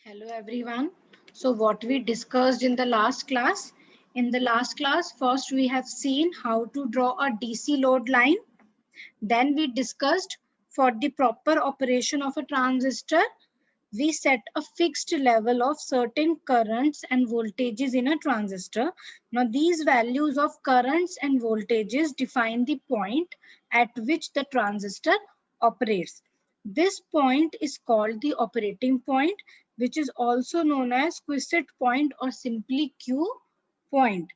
Hello everyone. So what we discussed in the last class? In the last class, first we have seen how to draw a DC load line. Then we discussed for the proper operation of a transistor, we set a fixed level of certain currents and voltages in a transistor. Now these values of currents and voltages define the point at which the transistor operates. This point is called the operating point, which is also known as quiescent point or simply Q point.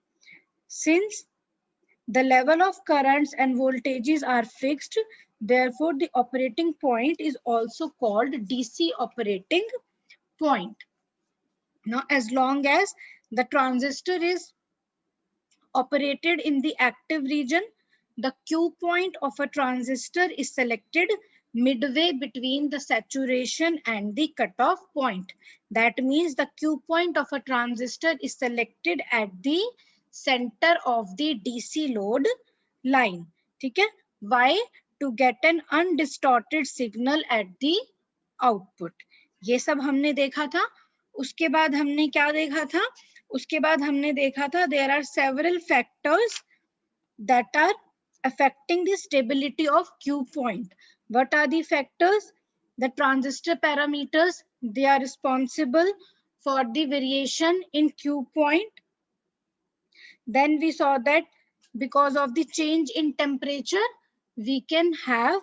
Since the level of currents and voltages are fixed, therefore the operating point is also called DC operating point. Now, as long as the transistor is operated in the active region, the Q point of a transistor is selected midway between the saturation and the cutoff point. That means the Q point of a transistor is selected at the center of the DC load line. ठीक है? Why? To get an undistorted signal at the output. ये सब हमने देखा था. उसके बाद हमने क्या देखा था? उसके बाद हमने देखा था there are several factors that are affecting the stability of Q point. What are the factors? The transistor parameters, they are responsible for the variation in Q point. Then we saw that because of the change in temperature, we can have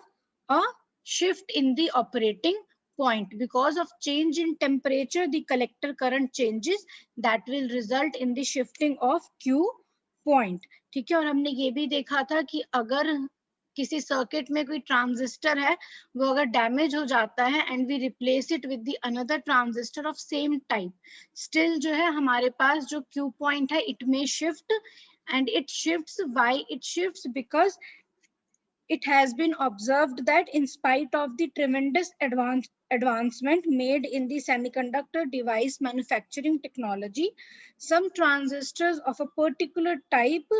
a shift in the operating point. Because of change in temperature, the collector current changes, that will result in the shifting of Q point. ठीक है. और हमने ये भी देखा था कि अगर किसी सर्किट में कोई ट्रांजिस्टर है, वो अगर डैमेज हो जाता है and we replace it with the another transistor of same type, still जो है हमारे पास जो क्यू पॉइंट है इट में shift, and it shifts. Why it shifts? Because it has been observed that in spite of the tremendous advancement made in the semiconductor device manufacturing technology, some transistors of a particular type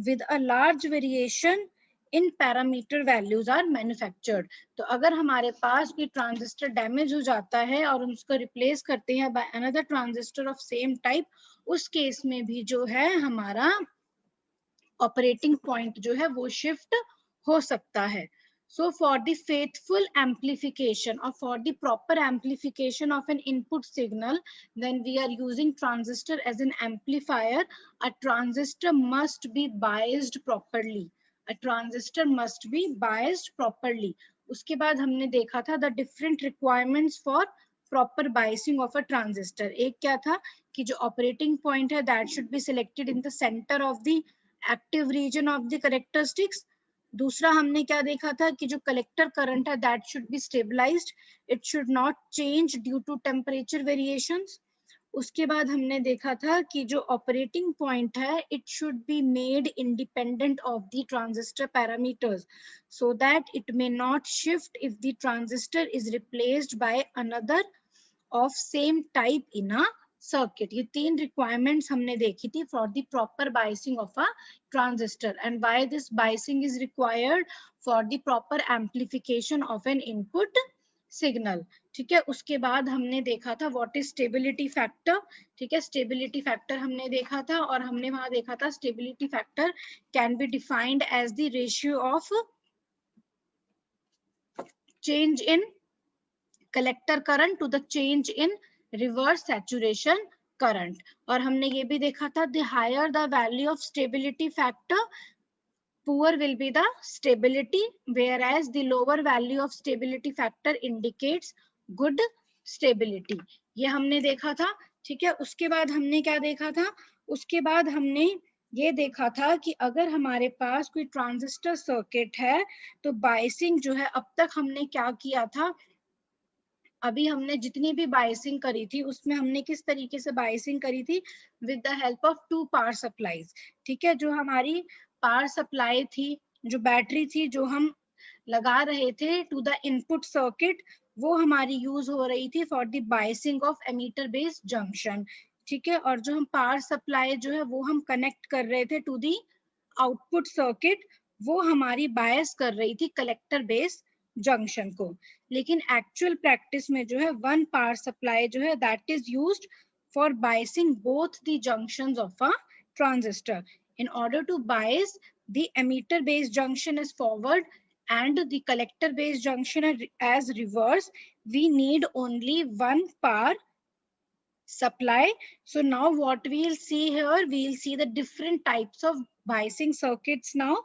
with a large variation in parameter values are manufactured. तो अगर हमारे पास कोई transistor damage हो जाता है और हम उसको रिप्लेस करते हैं by another transistor of same type, उस केस में भी जो है हमारा ऑपरेटिंग पॉइंट जो है वो शिफ्ट हो सकता है. So for the faithful amplification or for the proper amplification of an input signal, when we are using transistor as an amplifier, a transistor must be biased properly. A transistor must be biased properly. उसके बाद हमने देखा था the different requirements for proper biasing of a transistor. एक क्या था कि जो operating point है that should be selected in the center of the active region of the characteristics. दूसरा हमने क्या देखा था कि जो कलेक्टर करंट है that should be stabilised, it should not change due to temperature variations. उसके बाद हमने देखा था कि जो ऑपरेटिंग पॉइंट है it should be made independent of the transistor parameters so that it may not shift if the transistor is replaced by another of same type in a circuit. ये तीन requirements हमने देखी थी for the proper biasing of a transistor, and why this biasing is required for the proper amplification of an input signal. ठीक है. उसके बाद हमने देखा था what is stability factor. ठीक है. stability factor हमने देखा था और हमने वहां देखा था stability factor can be defined as the ratio of change in collector current to the change in reverse saturation current. और हमने ये भी देखा था the higher the value of stability factor, poor will be the stability, whereas the lower value of stability factor indicates good stability. ये हमने देखा था. ठीक है. उसके बाद हमने क्या देखा था? उसके बाद हमने ये देखा था कि अगर हमारे पास कोई ट्रांजिस्टर सर्किट है तो बायसिंग जो है अब तक हमने क्या किया था, अभी हमने जितनी भी बायसिंग करी थी उसमें हमने किस तरीके से बायसिंग करी थी, with the help of two power supplies. ठीक है. जो हमारी पावर सप्लाई थी, जो बैटरी थी जो हम लगा रहे थे टू द इनपुट सर्किट, वो हमारी यूज हो रही थी for the biasing of emitter based junction. ठीक है. और जो हम पावर सप्लाई जो है वो हम कनेक्ट कर रहे थे टू द आउटपुट सर्किट, वो हमारी बायस कर रही थी कलेक्टर बेस्ड जंक्शन को। लेकिन एक्चुअल प्रैक्टिस में जो है 1 पावर सप्लाई जो है that is used for biasing both the junctions of a transistor. In order to bias, the emitter based junction as forward and the collector based junction as reverse, we need only 1 power supply. So now what we'll see here, we'll see the different types of biasing circuits now.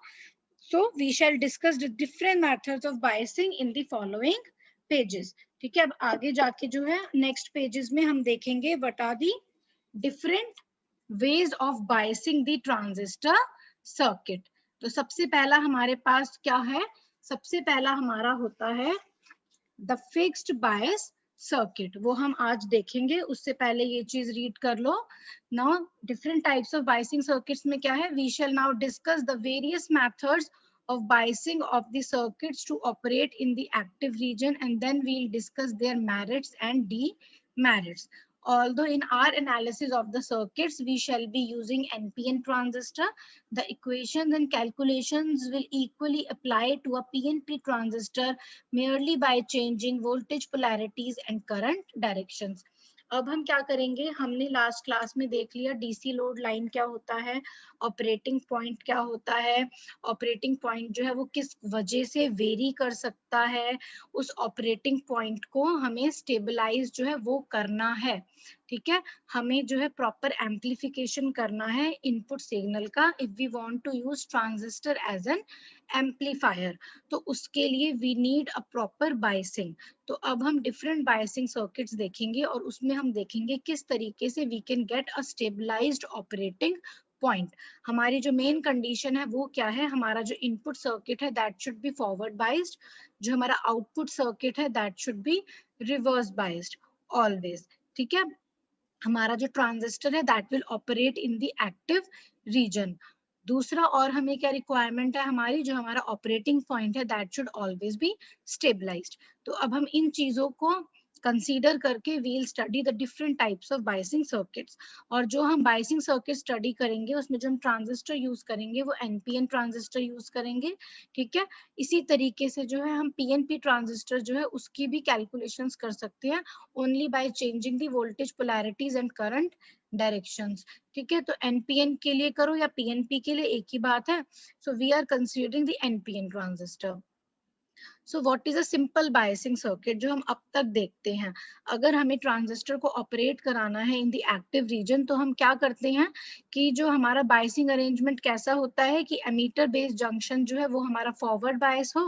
So we shall discuss the different methods of biasing in the following pages. ठीक है, अब आगे जाके जो है next pages में हम देखेंगे what are the different ways of biasing the transistor circuit. तो सबसे पहला हमारे पास क्या है, सबसे पहला हमारा होता है द फिक्स्ड बायस सर्किट, वो हम आज देखेंगे। उससे पहले ये चीज रीड कर लो। Now different types of biasing circuits में क्या है, we shall now discuss the various methods of biasing of the circuits to operate in the active region, and then we'll discuss their merits and demerits. Although in our analysis of the circuits we shall be using NPN transistor, the equations and calculations will equally apply to a PNP transistor merely by changing voltage polarities and current directions. अब हम क्या करेंगे, हमने last class में देख लिया DC load line क्या होता है, ऑपरेटिंग पॉइंट क्या होता है, ऑपरेटिंग पॉइंट जो है वो किस वजह से वेरी कर सकता है, उस ऑपरेटिंग पॉइंट को हमें स्टेबलाइज जो है वो करना है। ठीक है, हमें जो है प्रॉपर एम्प्लीफिकेशन करना है इनपुट सिग्नल का if we want to use transistor as an amplifier, तो उसके लिए we need a proper biasing. तो अब हम डिफरेंट बायसिंग सर्किट्स देखेंगे और उसमें हम देखेंगे किस तरीके से we can get a stabilised operating point. हमारी जो मेन कंडीशन है वो क्या है, हमारा जो इनपुट सर्किट है that should be forward biased, जो हमारा आउटपुट सर्किट है that should be reverse biased always. ठीक है, हमारा जो ट्रांजिस्टर है that will operate in the active region. दूसरा और हमें क्या रिक्वायरमेंट है, हमारी जो हमारा ऑपरेटिंग पॉइंट है that should always be stabilised. तो अब हम इन चीजों को कंसीडर करके we'll study the different types of biasing circuits. और जो हम बायसिंग सर्किट स्टडी करेंगे उसमें जो हम ट्रांजिस्टर यूज करेंगे वो एनपीएन ट्रांजिस्टर यूज करेंगे। ठीक है, इसी तरीके से जो है हम पीएनपी ट्रांजिस्टर जो है उसकी भी कैलकुलेशंस कर सकते हैं only by changing the voltage polarities and current directions. ठीक है, तो एनपीएन के लिए करो या पीएनपी के लिए एक ही बात है। So we are considering the NPN transistor. So what is a simple biasing circuit जो हम अब तक देखते हैं, अगर हमें ट्रांजिस्टर को ऑपरेट कराना है इन द एक्टिव रीजन तो हम क्या करते हैं कि जो हमारा बायसिंग अरेंजमेंट कैसा होता है कि एमीटर बेस्ड जंक्शन जो है वो हमारा फॉरवर्ड बायस हो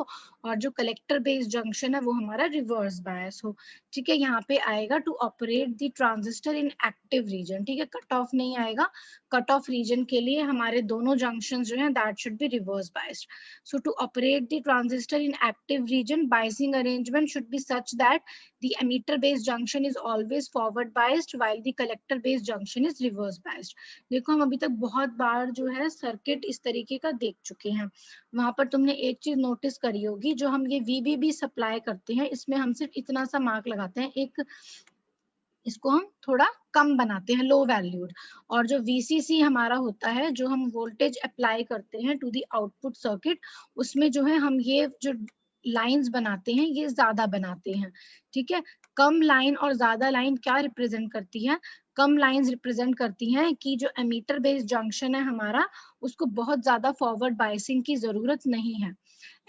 और जो कलेक्टर बेस्ड जंक्शन है वो हमारा रिवर्स बायस हो। ठीक है, यहाँ पे आएगा to operate the transistor in active region. ठीक है, कट ऑफ नहीं आएगा, कट ऑफ रीजन के लिए हमारे दोनों जंक्शन जो है that should be reverse biased. So to operate the transistor in active region, biasing arrangement should be such that the emitter based junction is always forward biased while the collector based junction is reverse biased. देखो हम अभी तक बहुत बार जो है circuit इस तरीके का देख चुके हैं। वहां पर तुमने एक चीज नोटिस करी होगी, जो हम ये VBB सप्लाई करते हैं इसमें हम सिर्फ इतना सा मार्क लगाते हैं, एक इसको हम थोड़ा कम बनाते हैं लो वैल्यूड, और जो VCC हमारा होता है जो हम वोल्टेज अप्लाई करते हैं टू द आउटपुट सर्किट उसमें जो है हम ये जो लाइंस बनाते हैं ये ज्यादा बनाते हैं। ठीक है, कम लाइन और ज्यादा लाइन क्या रिप्रेजेंट करती है, कम लाइंस रिप्रेजेंट करती हैं कि जो एमीटर बेस्ड जंक्शन है हमारा उसको बहुत ज्यादा फॉरवर्ड बायसिंग की जरूरत नहीं है।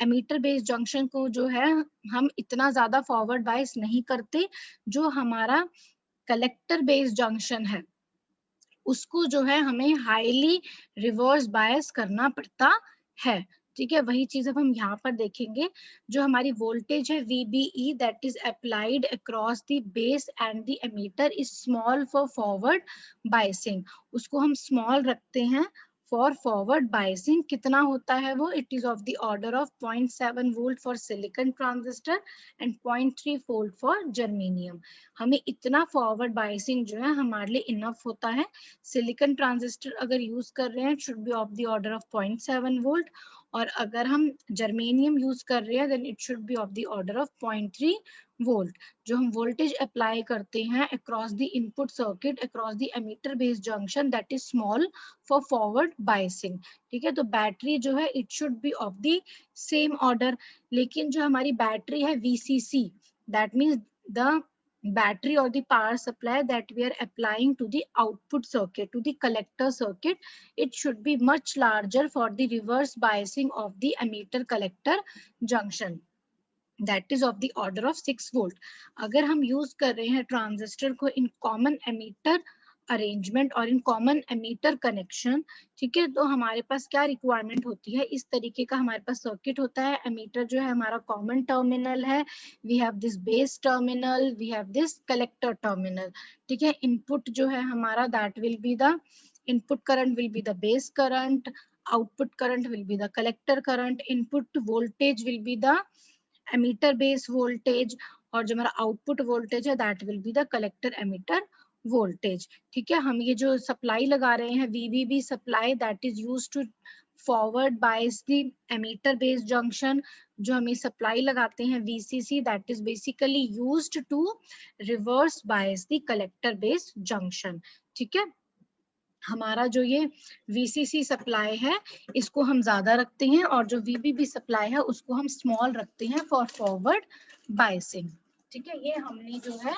एमीटर बेस्ड जंक्शन को जो है हम इतना ज्यादा फॉरवर्ड बायस नहीं करते, जो हमारा कलेक्टर बेस्ड जंक्शन है उसको जो है हमें हाईली रिवर्स बायस करना पड़ता है। ठीक है, वही चीज अब हम यहाँ पर देखेंगे, जो हमारी वोल्टेज है VBE that is applied across the base and the emitter is small for forward biasing, उसको हम स्मॉल रखते हैं फॉर फॉरवर्ड बायसिंग। कितना होता है वो, it is of the order of 0.7 volt for silicon transistor and 0.3 volt for germanium. हमें इतना फॉरवर्ड बायसिंग जो है हमारे लिए इनफ होता है। सिलिकॉन ट्रांजिस्टर अगर यूज कर रहे हैं should be of the order of 0.7 volt, और अगर हम जर्मेनियम यूज कर रहे हैं then it should be of the order of 0.3 volt. जो हम वोल्टेज अप्लाई करते हैं across the input circuit across the emitter based junction that is small for forward biasing. ठीक है, तो बैटरी जो है it should be of the same order. लेकिन जो हमारी बैटरी है VCC, that means the battery or the power supply that we are applying to the output circuit, to the collector circuit, it should be much larger for the reverse biasing of the emitter collector junction, that is of the order of 6 volt। अगर हम use कर रहे हैं transistor को in common ammeter arrangement और in common ammeter connection, ठीक है, तो हमारे पास क्या रिक्वायरमेंट होती है, इस तरीके का हमारे पास सर्किट होता है। एमीटर जो है हमारा कॉमन टर्मिनल है, we have this base terminal, we have this collector terminal. ठीक है, इनपुट जो है हमारा that will be the input current will be the base current, output current will be the collector current, input voltage will be the emitter base voltage, और जो हमारा output voltage है that will be the collector emitter voltage. ठीक है, हम ये जो supply लगा रहे हैं VBB supply that is used to forward bias the emitter base junction. जो हम ये सप्लाई लगाते हैं VCC that is basically used to reverse bias the collector base junction. ठीक है, हमारा जो ये VCC सप्लाई है इसको हम ज्यादा रखते हैं और जो VBB सप्लाई है उसको हम स्मॉल रखते हैं फॉर फॉरवर्ड बायसिंग। ठीक है, ये हमने जो है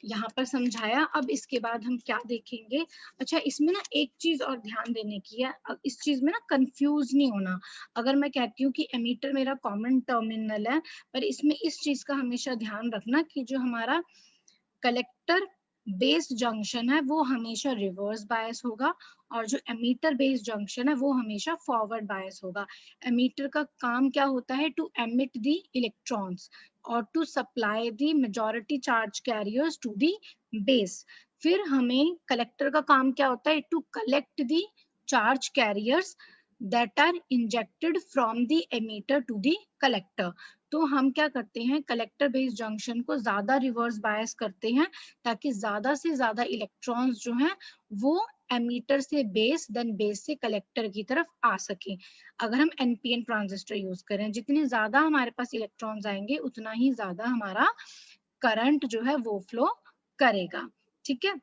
यहाँ पर समझाया। अब इसके बाद हम क्या देखेंगे, अच्छा इसमें ना एक चीज और ध्यान देने की है, इस चीज में ना कंफ्यूज नहीं होना। अगर मैं कहती हूँ कि एमीटर मेरा कॉमन टर्मिनल है, पर इसमें इस चीज का हमेशा ध्यान रखना कि जो हमारा कलेक्टर बेस जंक्शन है वो हमेशा रिवर्स बायस होगा और जो एमीटर बेस जंक्शन है वो हमेशा फॉरवर्ड बायस होगा। एमीटर का काम क्या होता है, टू एमिट द इलेक्ट्रॉन्स और to supply the majority charge carriers to the base. फिर हमें कलेक्टर का काम क्या होता है, to collect the charge carriers that are injected from the emitter to the collector। तो हम क्या करते हैं, कलेक्टर बेस जंक्शन को ज्यादा रिवर्स बायस करते हैं ताकि ज्यादा से ज्यादा इलेक्ट्रॉन्स जो हैं वो एमीटर से बेस देन बेस से कलेक्टर की तरफ आ सके। अगर हम NPN ट्रांजिस्टर यूज करें, जितने ज्यादा हमारे पास इलेक्ट्रॉन्स आएंगे उतना ही ज्यादा हमारा करंट जो है वो फ्लो करेगा। ठीक है,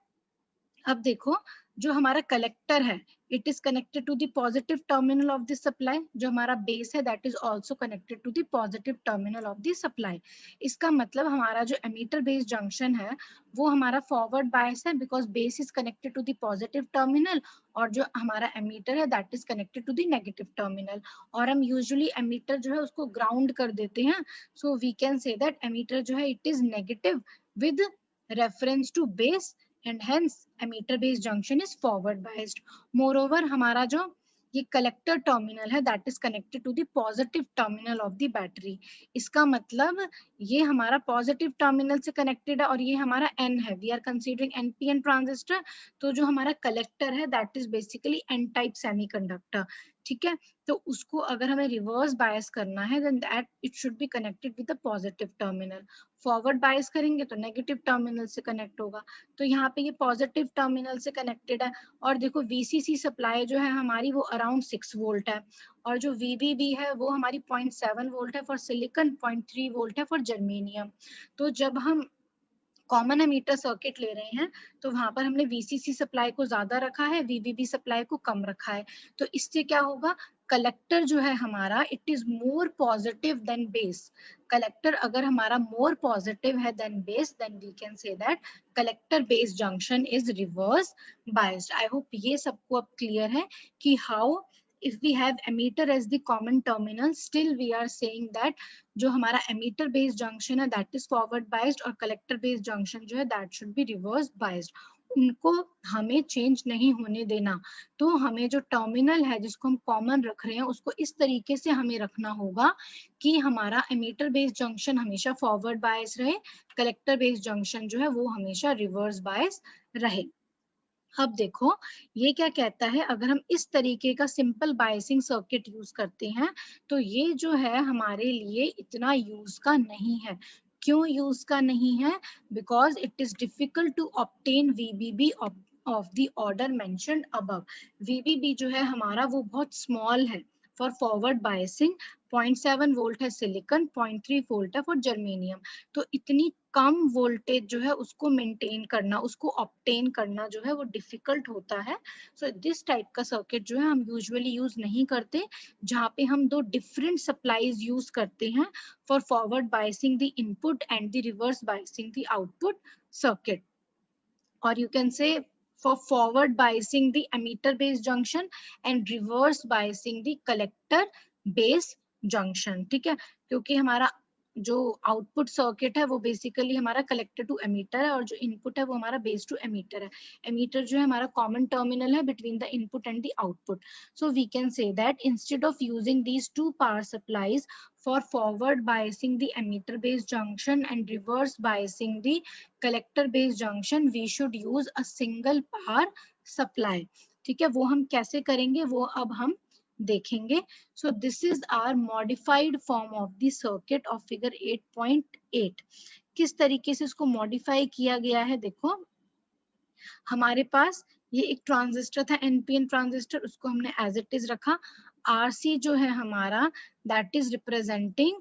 अब देखो जो हमारा कलेक्टर है it is connected to the positive terminal of the supply. जो हमारा बेस है that is also connected to the positive terminal of the supply. इसका मतलब हमारा जो एमीटर बेस जंक्शन है वो हमारा फॉरवर्ड बायस है because base is connected to the positive terminal और जो हमारा एमीटर है that is connected to the negative terminal. और हम यूजुअली एमीटर जो है उसको ग्राउंड कर देते हैं, so we can say that emitter जो है it is negative with reference to base and hence emitter based junction is forward biased। Moreover हमारा जो ये कलेक्टर टर्मिनल है that is connected to the positive terminal of the battery. इसका मतलब ये हमारा पॉजिटिव टर्मिनल से कनेक्टेड है और ये हमारा N है, we are considering NPN transistor. तो जो हमारा कलेक्टर है that is basically N type semiconductor. ठीक है, तो उसको अगर हमें रिवर्स बायस करना है then that it should be connected with the positive terminal. Forward bias करेंगे तो नेगेटिव टर्मिनल से कनेक्ट होगा, तो यहाँ पे ये पॉजिटिव टर्मिनल से कनेक्टेड है। और देखो VCC सप्लाई जो है हमारी वो अराउंड 6 वोल्ट है और जो VBB है वो हमारी 0.7 वोल्ट है फॉर सिलिकॉन, 0.3 वोल्ट है फॉर जर्मेनियम। तो जब हम कॉमन एमीटर सर्किट ले रहे हैं तो वहां पर हमने VCC सप्लाई को ज्यादा रखा है, VBB सप्लाई को कम रखा है। तो इससे क्या होगा, कलेक्टर जो है हमारा it is more positive than base. Collector अगर हमारा मोर पॉजिटिव है than base then we can say that collector base junction is reverse biased. I hope ये सबको अब क्लियर है कि how if we have emitter as the common terminal still we are saying that जो हमारा ammeter based junction है that is forward biased और collector based junction जो है that should be reverse biased. उनको हमें चेंज नहीं होने देना। तो हमें जो टर्मिनल है जिसको हम कॉमन रख रहे हैं उसको इस तरीके से हमें रखना होगा कि हमारा एमीटर बेस्ड जंक्शन हमेशा फॉरवर्ड बायस रहे, कलेक्टर बेस्ड जंक्शन जो है वो हमेशा रिवर्स बायस रहे। अब देखो ये क्या कहता है, अगर हम इस तरीके का सिंपल बायसिंग सर्किट यूज करते हैं तो ये जो है हमारे लिए इतना यूज का नहीं है। क्यों यूज का नहीं है, because it is difficult to obtain VBB of the order mentioned above. VBB जो है हमारा वो बहुत स्मॉल है फॉर फॉरवर्ड बायसिंग, 0.7 वोल्ट है सिलिकॉन, 0.3 वोल्ट है फॉर जर्मेनियम। तो इतनी कम वोल्टेज जो है उसको मेंटेन करना, उसको ऑब्टेन करना जो है वो डिफिकल्ट होता है। सो दिस टाइप का सर्किट जो है हम यूजुअली यूज नहीं करते, जहाँ पे हम दो डिफरेंट सप्लाईज यूज करते हैं for forward biasing the input and the reverse biasing the output circuit. Or you can say for forward biasing the emitter based junction and reverse biasing the collector base junction। ठीक है, क्योंकि हमारा जो output circuit है वो basically हमारा collector to emitter है, और जो इनपुट है वो हमारा बेस टू एमीटर है। एमीटर जो है हमारा कॉमन टर्मिनल है between the input and the output. So we can say that instead of using these two power supplies for forward biasing the emitter based junction and reverse biasing the collector based junction, we should use a single power supply। ठीक है, वो हम कैसे करेंगे वो अब हम देखेंगे। So this is our modified form of the circuit of figure 8.8। किस तरीके से इसको मॉडिफाई किया गया है, देखो हमारे पास ये एक ट्रांजिस्टर था एनपीएन ट्रांजिस्टर, उसको हमने एज इट इज रखा। आरसी जो है हमारा that is representing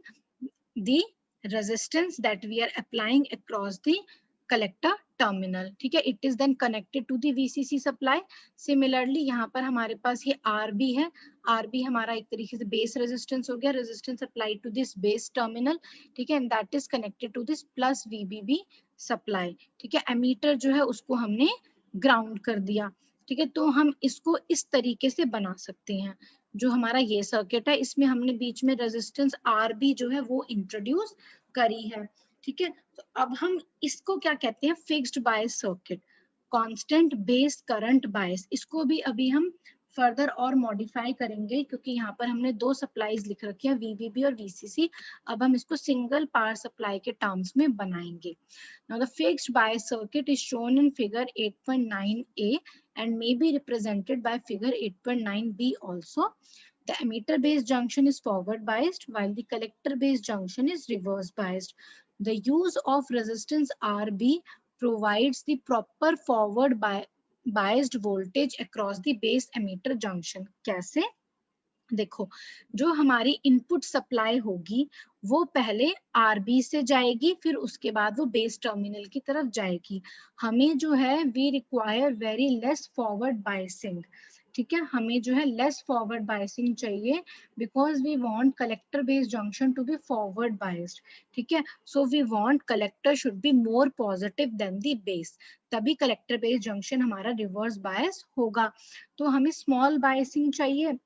the resistance that we are applying across the collector terminal. ठीक है, it is then connected to the VCC supply. Similarly यहाँ पर हमारे पास ये आरबी है, आरबी हमारा एक तरीके से बेस रेजिस्टेंस हो गया, resistance applied to this base terminal. ठीक है, and that is connected to this plus VBB supply. ठीक है, एमीटर जो है उसको हमने ग्राउंड कर दिया। ठीक है, तो हम इसको इस तरीके से बना सकते हैं। जो हमारा ये सर्किट है इसमें हमने बीच में रेजिस्टेंस आरबी जो है वो इंट्रोड्यूस करी है। ठीक है, तो अब हम इसको क्या कहते हैं, fixed bias circuit, constant base current bias. इसको भी अभी हम फर्दर और मॉडिफाई करेंगे, क्योंकि यहाँ पर हमने दो सप्लाईज लिख रखी है वीबीबी और वीसीसी। अब हम इसको सिंगल पावर सप्लाई के टर्म्स में बनाएंगे। Now the fixed bias circuit is shown in figure 8.9a and may be represented by figure 8.9b also. The emitter based junction is forward biased while the collector based junction is reverse biased. The use of resistance RB provides the proper forward biased voltage across the base emitter junction। कैसे, देखो जो हमारी input supply होगी वो पहले RB से जाएगी, फिर उसके बाद वो बेस टर्मिनल की तरफ जाएगी। हमें जो है we require very less forward biasing. ठीक है, हमें जो है लेस फॉरवर्ड बायसिंग चाहिए because we want collector based junction to be forward biased. ठीक है, so we want collector should be more positive than the base, तभी कलेक्टर बेस्ड जंक्शन हमारा रिवर्स बायस होगा। तो हमें स्मॉल बायसिंग चाहिए,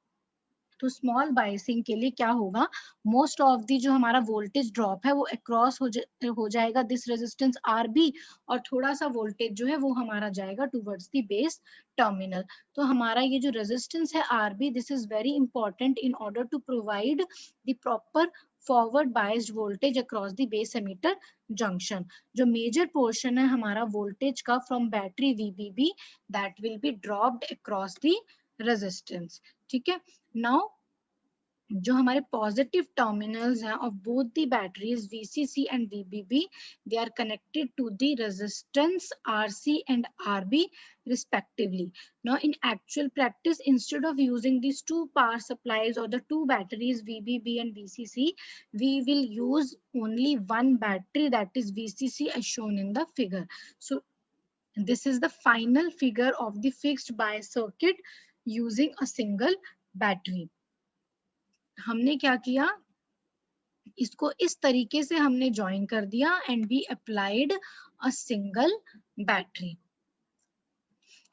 तो स्मॉल बायसिंग के लिए क्या होगा, मोस्ट ऑफ दी जो हमारा वोल्टेज ड्रॉप है वो अक्रॉस हो जाएगा दिस रेजिस्टेंस आरबी, और थोड़ा सा वोल्टेज जो है वो हमारा जाएगा टुवर्ड्स द बेस टर्मिनल। तो हमारा ये जो रेजिस्टेंस है RB, this is very important in order to provide the proper forward biased voltage across the base emitter junction. जो मेजर पोर्शन है हमारा वोल्टेज का from battery VBB that will be dropped across the resistance. ठीक है, now जो हमारे positive terminals हैं of both the batteries VCC and VBB, they are connected to the resistance RC and RB respectively. Now in actual practice, instead of using these two power supplies or the two batteries VBB and VCC, we will use only one battery, that is VCC, as shown in the figure. So this is the final figure of the fixed bias circuit using a single battery. हमने क्या किया, इसको इस तरीके से हमने join कर दिया and we applied a single battery.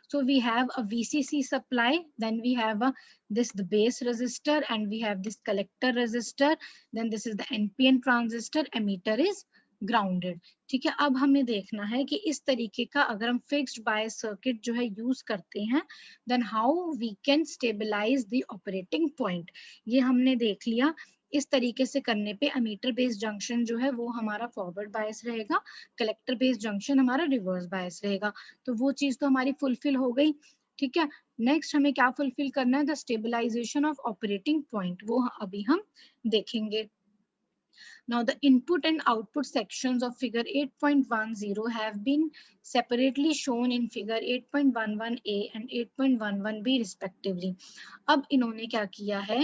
So we have a VCC supply, then we have the base resistor, and we have this collector resistor, then this is the NPN transistor, emitter is grounded। ठीक है, अब हमें देखना है कि इस तरीके का अगर हम फिक्स्ड बायस सर्किट जो है यूज करते हैं, then how we can stabilize the operating point. ये हमने देख लिया। इस तरीके से करने पे एमीटर बेस्ड जंक्शन जो है वो हमारा फॉरवर्ड बायस रहेगा, कलेक्टर बेस्ड जंक्शन हमारा रिवर्स बायस रहेगा। तो वो चीज तो हमारी फुलफिल हो गई। ठीक है, नेक्स्ट हमें क्या फुलफिल करना है, the stabilization of operating point, वो अभी हम देखेंगे। Now the input and output sections of figure 8.10 have been separately shown in figure 8.11a and 8.11b respectively. अब इन्होंने क्या किया है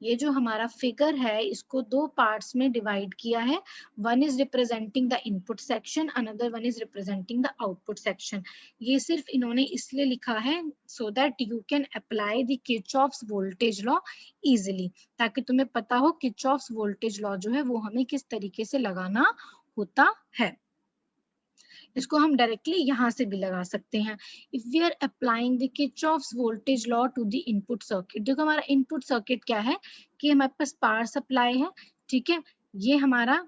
ये जो हमारा फिगर है इसको दो पार्ट्स में डिवाइड किया है. One is representing the input section, another one is representing the output section. ये सिर्फ इन्होंने इसलिए लिखा है so that you can apply the Kirchhoff's voltage law easily, ताकि तुम्हें पता हो किरचॉफ्स वोल्टेज लॉ जो है वो हमें किस तरीके से लगाना होता है. इसको हम डायरेक्टली यहाँ से भी लगा सकते हैं. If we are applying the Kirchhoff's voltage law to the input circuit, देखो हमारा इनपुट सर्किट क्या है कि हमारे पास पावर सप्लाई है. ठीक है, ये हमारा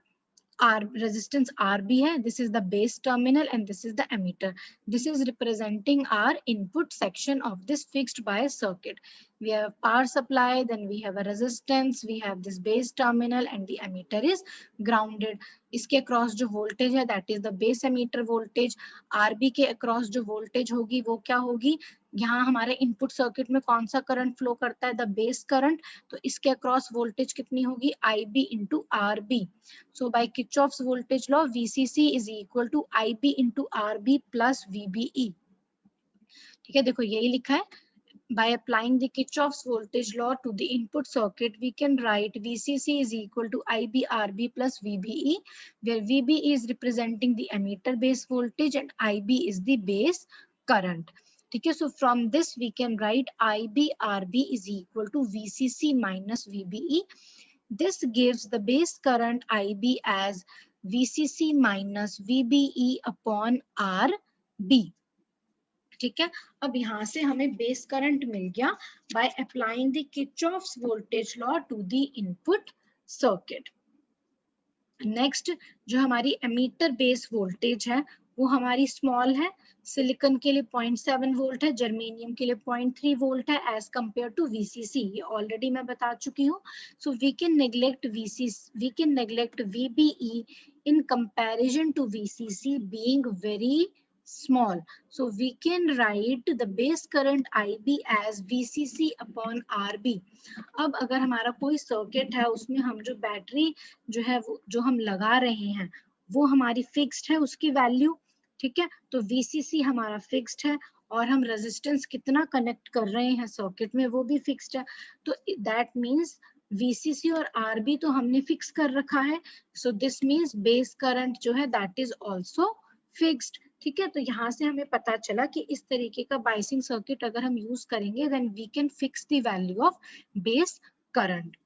R resistance RB है. This is the base terminal and this is the emitter. This is representing our input section of this fixed bias circuit. We have power supply, then we have a resistance, we have this base terminal and the emitter is grounded. इसके across जो voltage है that is the base emitter voltage. RB के across जो voltage होगी वो क्या होगी, यहाँ हमारे इनपुट सर्किट में कौन सा करंट फ्लो करता है, द बेस करंट. तो इसके अक्रॉस वोल्टेज कितनी होगी, IB into RB. So by Kirchhoff's voltage law, VCC is equal to IB into RB plus VBE. ठीक है, देखो यही लिखा है. By applying the Kirchhoff's voltage law to the input circuit, we can write VCC is equal to IB RB plus VBE, where VBE is representing the emitter base voltage and IB is the base current. ठीक है, so from this we can write IB RB is equal to VCC minus VBE. This gives the base current IB as VCC minus VBE upon RB. ठीक है, अब यहाँ से हमें base current मिल गया by applying the Kirchhoff's voltage law to the input circuit. Next जो हमारी ammeter base voltage है वो हमारी स्मॉल है. सिलिकॉन के लिए 0.7 वोल्ट है, जर्मेनियम के लिए 0.3 वोल्ट है एज कंपेयर टू VCC. ये ऑलरेडी मैं बता चुकी हूँ. So we can neglect VBE in comparison to VCC being very small. So we can write the base current IB as VCC upon RB. अब अगर हमारा कोई सर्किट है उसमें हम जो बैटरी जो है वो जो हम लगा रहे हैं वो हमारी फिक्स्ड है उसकी वैल्यू. ठीक है, तो VCC हमारा फिक्स्ड है और हम रेजिस्टेंस कितना कनेक्ट कर रहे हैं सर्किट में वो भी फिक्स्ड है. तो दैट मीन्स VCC और RB तो हमने फिक्स कर रखा है. So this means base current जो है दैट इज ऑल्सो फिक्स्ड. ठीक है, तो यहाँ से हमें पता चला कि इस तरीके का बाइसिंग सर्किट अगर हम यूज करेंगे then we can fix the value of base current.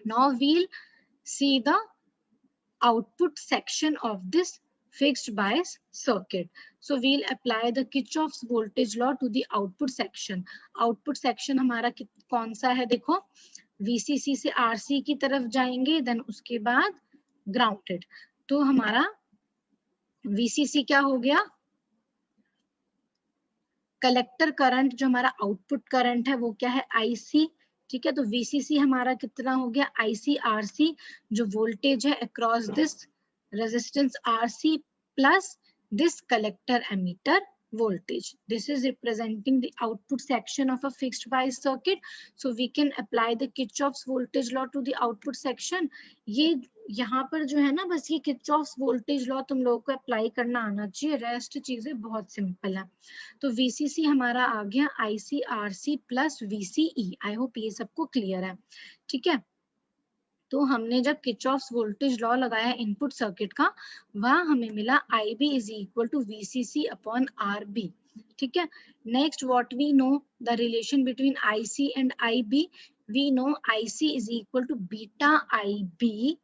Now we'll see the output section of this fixed bias circuit. So we'll apply the Kirchhoff's voltage law to the output section. Output section हमारा कौन सा है, देखो VCC से RC की तरफ जाएंगे then उसके बाद ग्राउंडेड. तो हमारा VCC क्या हो गया, कलेक्टर करंट जो हमारा आउटपुट करंट है वो क्या है IC. ठीक है, तो VCC हमारा कितना हो गया IC RC, जो वोल्टेज है across this resistance RC plus this collector emitter voltage. This is representing the output section of a fixed bias circuit. So we can apply the Kirchhoff's voltage law to the output section. ये यहाँ पर जो है ना बस ये Kirchhoff's voltage law तुम लोगों को अप्लाई करना आना चाहिए, रेस्ट चीजें बहुत सिंपल है. तो VCC हमारा आ गया IC RC plus VCE. I hope ये सबको क्लियर है. ठीक है, तो हमने जब किरचॉफ्स वोल्टेज लॉ लगाया इनपुट सर्किट का वहां हमें मिला IB is equal to VCC upon RB. ठीक है, next what we know the relation between IC and IB. We know IC is equal to beta IB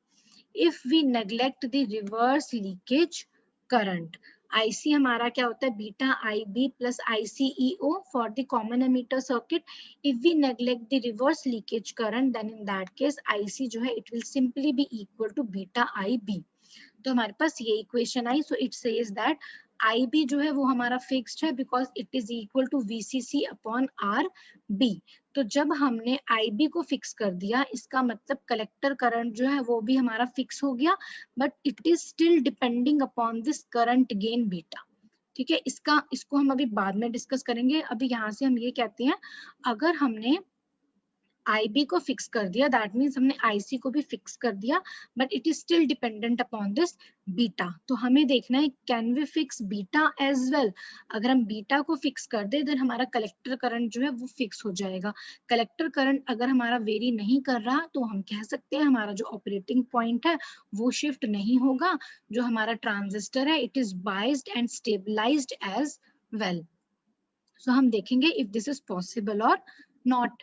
if we neglect the reverse leakage current. IC हमारा क्या होता है beta IB plus ICEO for the common emitter circuit. If we neglect the reverse leakage current then in that case IC जो है it will simply be equal to beta IB. तो हमारे पास ये इक्वेशन आई. So it says that IB जो है वो हमारा फिक्स्ड है because it is equal to VCC upon RB. तो जब हमने IB को फिक्स कर दिया इसका मतलब कलेक्टर करंट जो है वो भी हमारा फिक्स हो गया but it is still depending upon this current gain beta. ठीक है, इसको हम अभी बाद में डिस्कस करेंगे. अभी यहाँ से हम ये कहते हैं अगर हमने IB को फिक्स कर दिया, दैट मीन्स हमने IC को भी फिक्स कर दिया, but it is still dependent upon this beta. तो हमें देखना है can we fix beta as well. अगर हम बीटा को फिक्स कर दे देन हमारा कलेक्टर करंट जो है वो फिक्स हो जाएगा। कलेक्टर करंट अगर हमारा वेरी नहीं कर रहा तो हम कह सकते हैं हमारा जो ऑपरेटिंग पॉइंट है वो शिफ्ट नहीं होगा। जो हमारा ट्रांजिस्टर है it is biased and stabilised as well. So हम देखेंगे इफ दिस इज पॉसिबल और नॉट।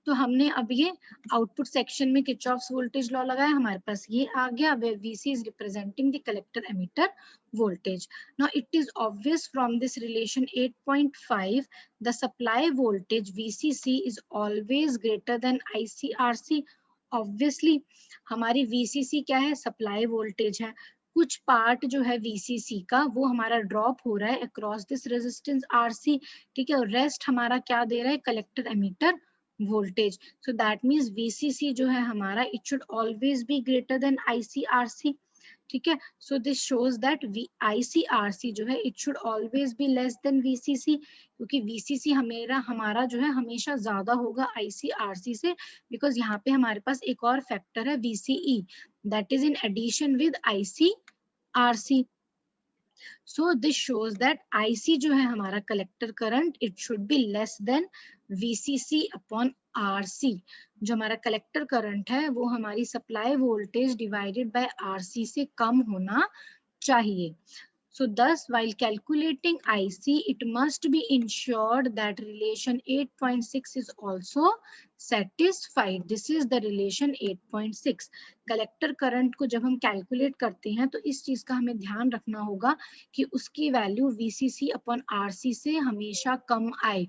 तो हमने अब ये आउटपुट सेक्शन में किरचॉफ्स वोल्टेज लॉ लगाया, हमारे पास ये आ गया where VC is representing the collector emitter voltage. Now it is obvious from this relation 8.5 the supply voltage VCC is always greater than ICRC. Obviously हमारी VCC क्या है, supply voltage है। कुछ पार्ट जो है VCC का वो हमारा ड्रॉप हो रहा है अक्रॉस दिस रेजिस्टेंस RC, ठीक है, और रेस्ट हमारा क्या दे रहा है, collector emitter voltage. So that means VCC जो है हमारा it should always be greater than ICRC. ठीक है, so this shows that ICRC जो है it should always be less than VCC, क्योंकि VCC हमारा जो है हमेशा ज्यादा होगा ICRC से, because यहाँ पे हमारे पास एक और फैक्टर है VCE that is in addition with ICRC. So this shows that IC जो है हमारा collector current it should be less than VCC upon RC. जो हमारा कलेक्टर करंट है वो हमारी supply voltage divided by RC से कम होना चाहिए. So thus, while calculating IC, it must be ensured that relation 8.6 is also satisfied. This is the relation 8.6. Collector current को जब हम कैलकुलेट करते हैं तो इस चीज का हमें ध्यान रखना होगा कि उसकी वैल्यू VCC अपॉन RC से हमेशा कम आए.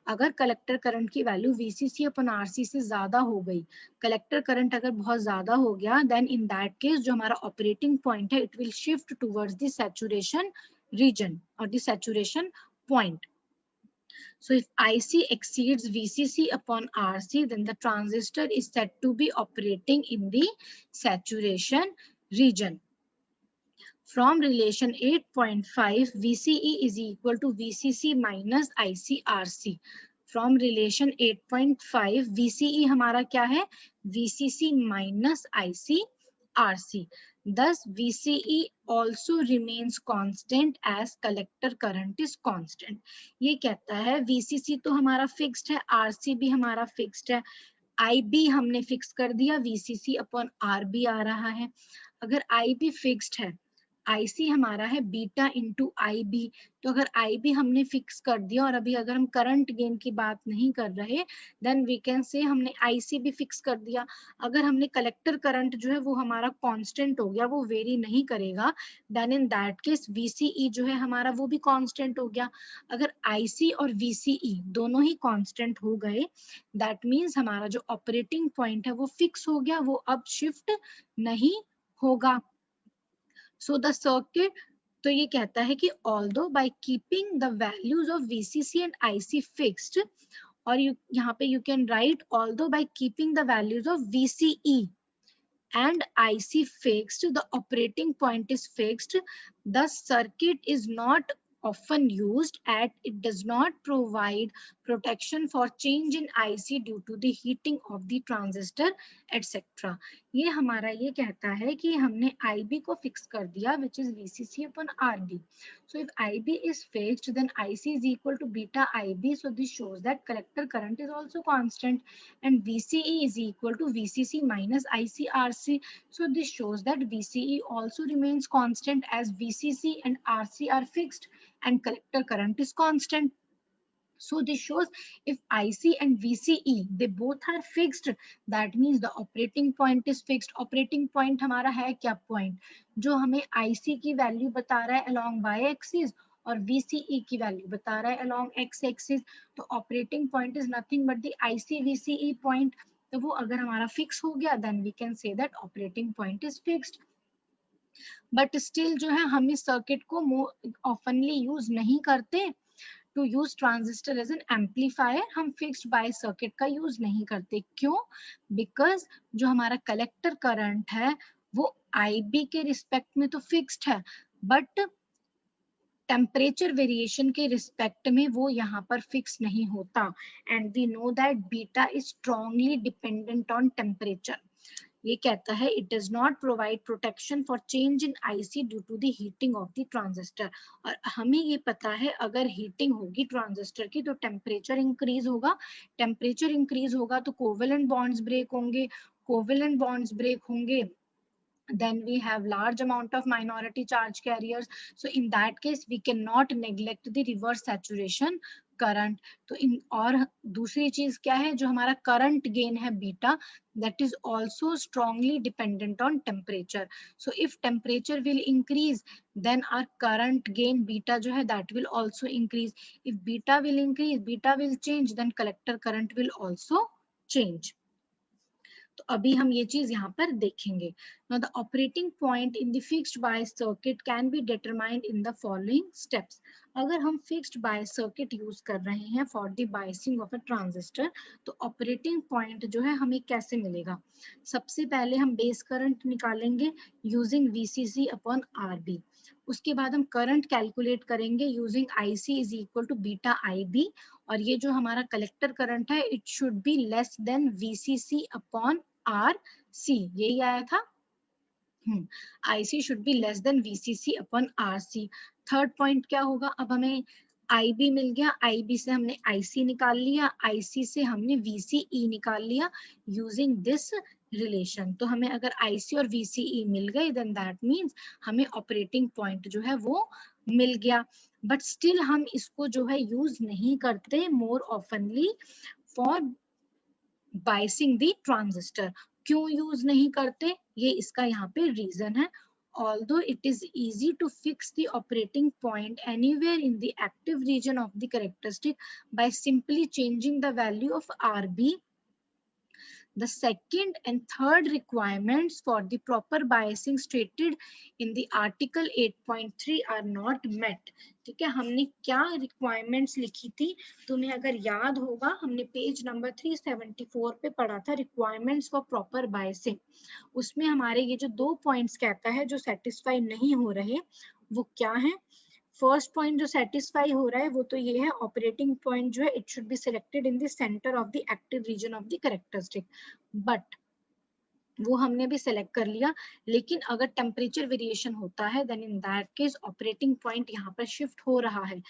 अगर कलेक्टर करंट की वैल्यू VCC अपॉन RC से ज्यादा हो गई, कलेक्टर करंट अगर बहुत ज्यादा हो गया, देन इन दैट केस जो हमारा ऑपरेटिंग पॉइंट है it will shift towards the saturation region और the saturation point. So if IC exceeds VCC upon RC, then the transistor is said to be operating in the saturation region. From relation 8.5, VCE is equal to VCC minus ICRC. From relation 8.5, VCE हमारा क्या है, VCC minus ICRC. Thus, VCE also remains constant as collector current is constant. ये कहता है VCC तो हमारा fixed है, RC भी हमारा fixed है, IB हमने fix कर दिया, VCC upon RB आ रहा है. अगर IB fixed है, IC हमारा है बीटा इंटू IB, तो अगर IB हमने फिक्स कर दिया और अभी अगर हम करंट गेन की बात नहीं कर रहे, देन वी कैन से हमने IC भी फिक्स कर दिया. अगर हमने कलेक्टर करंट जो है वो हमारा कांस्टेंट हो गया, वो वेरी नहीं करेगा, then in that case VCE जो है हमारा वो भी कांस्टेंट हो गया. अगर IC और VCE दोनों ही कांस्टेंट हो गए, दैट मीन्स हमारा जो ऑपरेटिंग पॉइंट है वो फिक्स हो गया, वो अब शिफ्ट नहीं होगा. So the circuit, तो ये कहता है कि although by keeping the values of VCC and IC fixed, और यहाँ पे you can write although by keeping the values of VCE and IC fixed, the operating point is fixed, the circuit is not often used as it does not provide protection for change in IC due to the heating of the transistor etc. ये हमारा ये कहता है कि हमने IB को fix कर दिया which is VCC upon RB. So if IB is fixed then IC is equal to beta IB. So this shows that collector current is also constant and VCE is equal to VCC minus ICRC. So this shows that VCE also remains constant as VCC and RC are fixed and collector current is constant. So this shows if IC and VCE they both are fixed, that means the operating point is fixed. Operating point हमारा है क्या point जो हमें IC की value बता रहा है along y axis और VCE की वैल्यू बता रहा है along x axis. तो operating point is nothing but the IC VCE point. तो वो अगर हमारा फिक्स हो गया then we can say that operating point is fixed. But still जो है हम इस सर्किट को ऑफनली यूज नहीं करते. To use transistor as an amplifier हम फिक्स्ड बाय सर्किट का यूज नहीं करते. क्यों? बिकॉज जो हमारा कलेक्टर करंट है वो IB के रिस्पेक्ट में तो फिक्स्ड है, बट टेम्परेचर वेरिएशन के रिस्पेक्ट में वो यहाँ पर फिक्स नहीं होता, and we know that beta is strongly dependent on temperature. ये कहता है it does not provide protection for change in IC due to the heating of the transistor. और हमें ये पता है अगर हीटिंग होगी ट्रांजिस्टर की तो टेम्परेचर इंक्रीज होगा, टेम्परेचर इंक्रीज होगा तो कोवेलेंट बॉन्ड्स ब्रेक होंगे, कोवेलेंट बॉन्ड्स ब्रेक होंगे, then we have large amount of minority charge carriers, so in that case we cannot neglect the reverse saturation current। तो इन और दूसरी चीज क्या है, जो हमारा करंट गेन है beta, that is also strongly dependent on temperature, so if temperature will increase then our current gain beta जो है that will also increase, if beta will increase, beta will change, then collector current will also change। तो अभी हम ये चीज यहाँ पर देखेंगे। Now the operating point in the fixed bias circuit can be determined in the following steps। अगर हम fixed bias circuit यूज कर रहे हैं for the biasing of a transistor, तो operating point जो है हमें कैसे मिलेगा। सबसे पहले हम बेस करंट निकालेंगे using VCC upon RB। उसके बाद हम करंट कैलकुलेट करेंगे using IC is equal to beta IB, और ये जो हमारा कलेक्टर करंट है it should be less than VCC upon RC, यही आया था। IC should be less than VCC upon RC। Third point क्या होगा, अब हमें IB मिल गया, IB से हमने IC निकाल लिया, IC से हमने VCE निकाल लिया यूजिंग दिस रिलेशन। तो हमें अगर IC और VCE मिल गए देन दैट मीन्स हमें ऑपरेटिंग पॉइंट जो है वो मिल गया, बट स्टिल हम इसको जो है यूज नहीं करते more oftenly for biasing the transistor. क्यों यूज नहीं करते, ये इसका यहाँ पे रीजन है। Although it is easy to fix the operating point anywhere in the active region of the characteristic by simply changing the value of RB, the second and third requirements for the proper biasing stated in the article 8.3 are not met। ठीक है, हमने क्या requirements लिखी थी, तुम्हें अगर याद होगा हमने पेज नंबर 374 पे पढ़ा था requirements for proper biasing। उसमें हमारे ये जो 2 पॉइंट्स कहता है जो सेटिस्फाई नहीं हो रहे वो क्या है। फर्स्ट पॉइंट जो सेटिस्फाई हो रहा है वो तो ये है, ऑपरेटिंग पॉइंट जो है it should be selected in the centre of the active reason of the characteristic, but वो हमने भी सेलेक्ट कर लिया। लेकिन अगर टेम्परेचर वेरिएशन होता है then in that case operating point यहाँ पर शिफ्ट हो रहा है।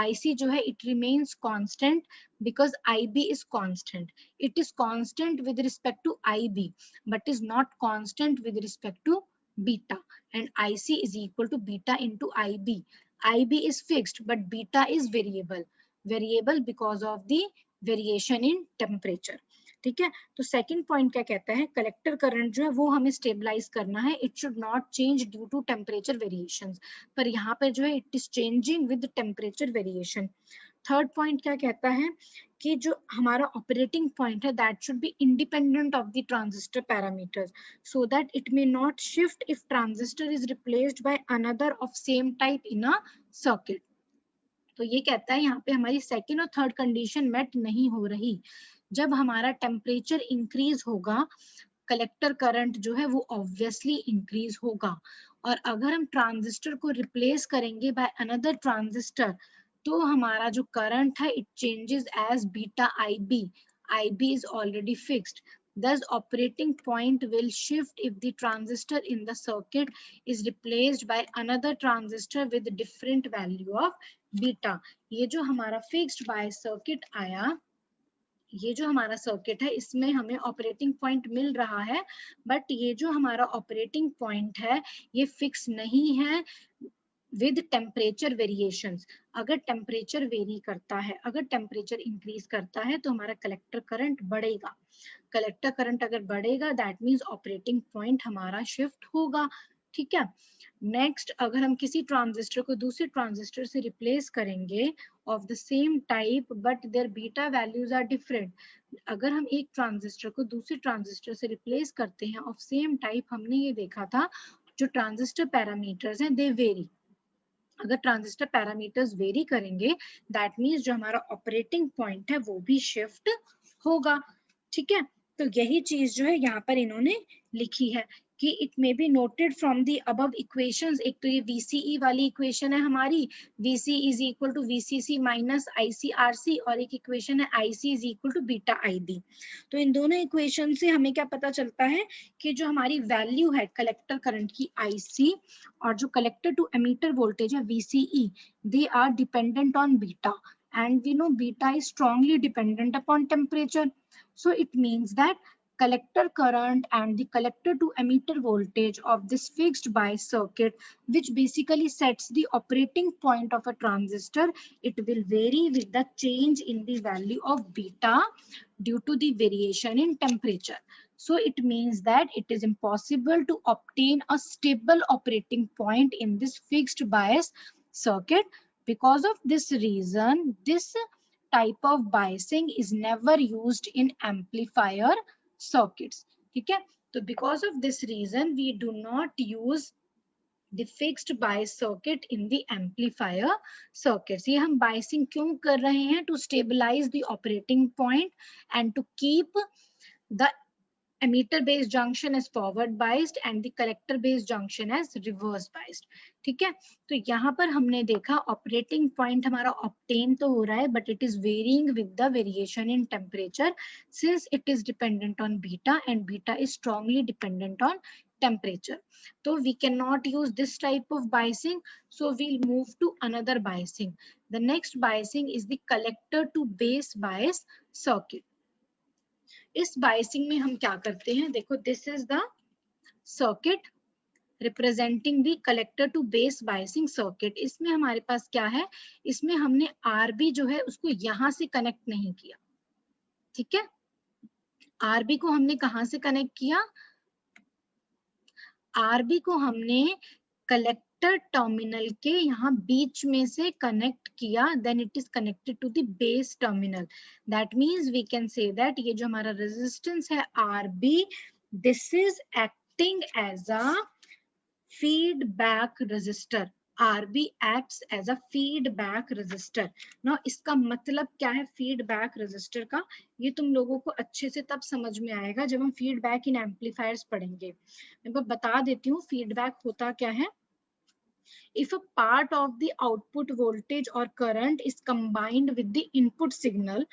IC जो है it remains constant because IB is constant, it is constant with respect to IB but is not constant with respect to beta, and IC is equal to beta into IB। IB is fixed but beta is variable because of the variation in temperature। ठीक है, तो second point क्या कहता है, collector current जो है वो हमें स्टेबलाइज करना है, it should not change due to temperature variations, पर यहाँ पे जो है it is changing with temperature variation. Third point क्या कहता है कि जो हमारा ऑपरेटिंग पॉइंट है that should be independent of the transistor parameters so that it may not shift if transistor is replaced by another of same type in a circuit. तो ये कहता है यहाँ पे हमारी सेकेंड और थर्ड कंडीशन मेट नहीं हो रही। जब हमारा टेम्परेचर इंक्रीज होगा कलेक्टर करंट जो है वो ऑब्वियसली इंक्रीज होगा, और अगर हम ट्रांजिस्टर को रिप्लेस करेंगे बाय अनदर ट्रांजिस्टर तो हमारा जो करंट है it changes as beta IB। IB is already fixed, thus operating point will shift if the transistor in the circuit is replaced by another transistor with different value of beta। ये जो हमारा fixed bias circuit आया, ये जो हमारा circuit है इसमें हमें ऑपरेटिंग पॉइंट मिल रहा है, बट ये जो हमारा ऑपरेटिंग पॉइंट है ये फिक्स नहीं है विद टेम्परेचर वेरिएशंस। अगर टेम्परेचर वेरी करता है, अगर टेम्परेचर इंक्रीज करता है तो हमारा कलेक्टर करंट बढ़ेगा, कलेक्टर करंट अगर बढ़ेगा दैट मीन्स ऑपरेटिंग पॉइंट हमारा शिफ्ट होगा। ठीक है, नेक्स्ट अगर हम किसी ट्रांजिस्टर को दूसरे ट्रांजिस्टर से रिप्लेस करेंगे of the same type but their beta values are different, अगर हम एक ट्रांजिस्टर को दूसरे ट्रांजिस्टर से रिप्लेस करते हैं ऑफ सेम टाइप, हमने ये देखा था जो ट्रांजिस्टर पैरामीटर्स हैं दे वेरी। अगर ट्रांजिस्टर पैरामीटर्स वेरी करेंगे दैट मीन्स जो हमारा ऑपरेटिंग पॉइंट है वो भी शिफ्ट होगा। ठीक है, तो यही चीज जो है यहाँ पर इन्होंने लिखी है कि it may be noted from the above equations. एक तो ये VCE वाली इक्वेशन है हमारी, VC is equal to VCC minus ICRC, और एक इक्वेशन है IC is equal to beta IB। तो इन दोनों इक्वेशन से हमें क्या पता चलता है कि जो हमारी वैल्यू है कलेक्टर करंट की IC और जो कलेक्टर टू एमीटर वोल्टेज है VCE, they are dependent on beta, and we know beta is strongly dependent upon temperature. So it means that collector current and the collector to emitter voltage of this fixed bias circuit, which basically sets the operating point of a transistor, it will vary with the change in the value of beta due to the variation in temperature. So it means that it is impossible to obtain a stable operating point in this fixed bias circuit. Because of this reason, this type of biasing is never used in amplifier circuits. ठीक है, तो because of this reason we do not use the fixed bias circuit in the amplifier circuits. ये हम biasing क्यों कर रहे हैं? To stabilize the operating point and to keep the emitter based junction is forward biased and the collector based junction as reverse biased. ठीक है, तो यहाँ पर हमने देखा ऑपरेटिंग पॉइंट हमारा ऑब्टेन तो हो रहा है, but it is varying with the variation in temperature since it is dependent on beta and beta is strongly dependent on temperature. So we cannot use this type of biasing, so we'll move to another biasing. The next biasing is the collector to base bias circuit. इस biasing में हम क्या करते हैं, देखो this is the circuit representing the collector to base biasing circuit. इसमें हमारे पास क्या है, इसमें हमने आरबी जो है उसको यहां से कनेक्ट नहीं किया। ठीक है, आरबी को हमने कहां से कनेक्ट किया, आरबी को हमने कलेक्टर टर्मिनल के यहाँ बीच में से कनेक्ट किया, then it is connected to the base terminal. That means we can say that ये जो हमारा रेजिस्टेंस है RB, this is acting as a feedback resistor. RB acts as a feedback resistor. Now इसका मतलब क्या है feedback resistor का, ये तुम लोगों को अच्छे से तब समझ में आएगा जब हम फीडबैक इन एम्पलीफायर्स पढ़ेंगे। मैं बता देती हूँ फीडबैक होता क्या है। If a part of the output voltage or current is combined with the input signal,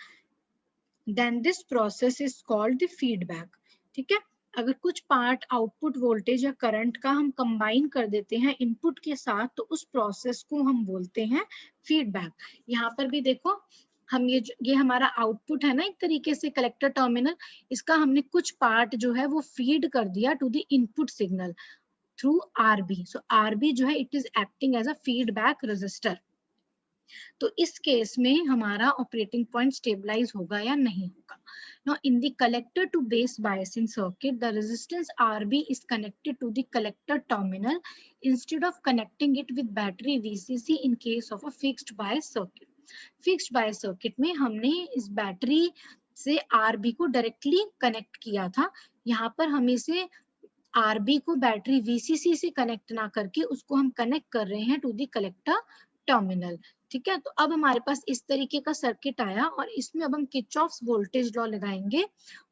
then this process is called the feedback. ठीक है, अगर कुछ पार्ट आउटपुट वोल्टेज या करंट का हम कंबाइन कर देते हैं इनपुट के साथ, तो उस प्रोसेस को हम बोलते हैं फीडबैक। यहाँ पर भी देखो हम ये हमारा आउटपुट है ना एक तरीके से कलेक्टर टर्मिनल, इसका हमने कुछ पार्ट जो है वो फीड कर दिया to the input signal through RB. So RB जो है it is acting as a feedback resistor. तो इस केस में हमारा ऑपरेटिंग पॉइंट स्टेबलाइज होगा या नहीं होगा। Now in the collector to base biasing circuit, the resistance RB is connected to the collector terminal instead of connecting it with battery VCC in case of a fixed bias circuit. Fixed bias circuit में हमने इस battery से RB को directly connect किया था, यहाँ पर हम इसे RB को बैटरी VCC से कनेक्ट ना करके उसको हम कनेक्ट कर रहे हैं टू द कलेक्टर टर्मिनल। ठीक है, तो अब हमारे पास इस तरीके का सर्किट आया और इसमें अब हम किरचॉफ्स वोल्टेज लॉ लगाएंगे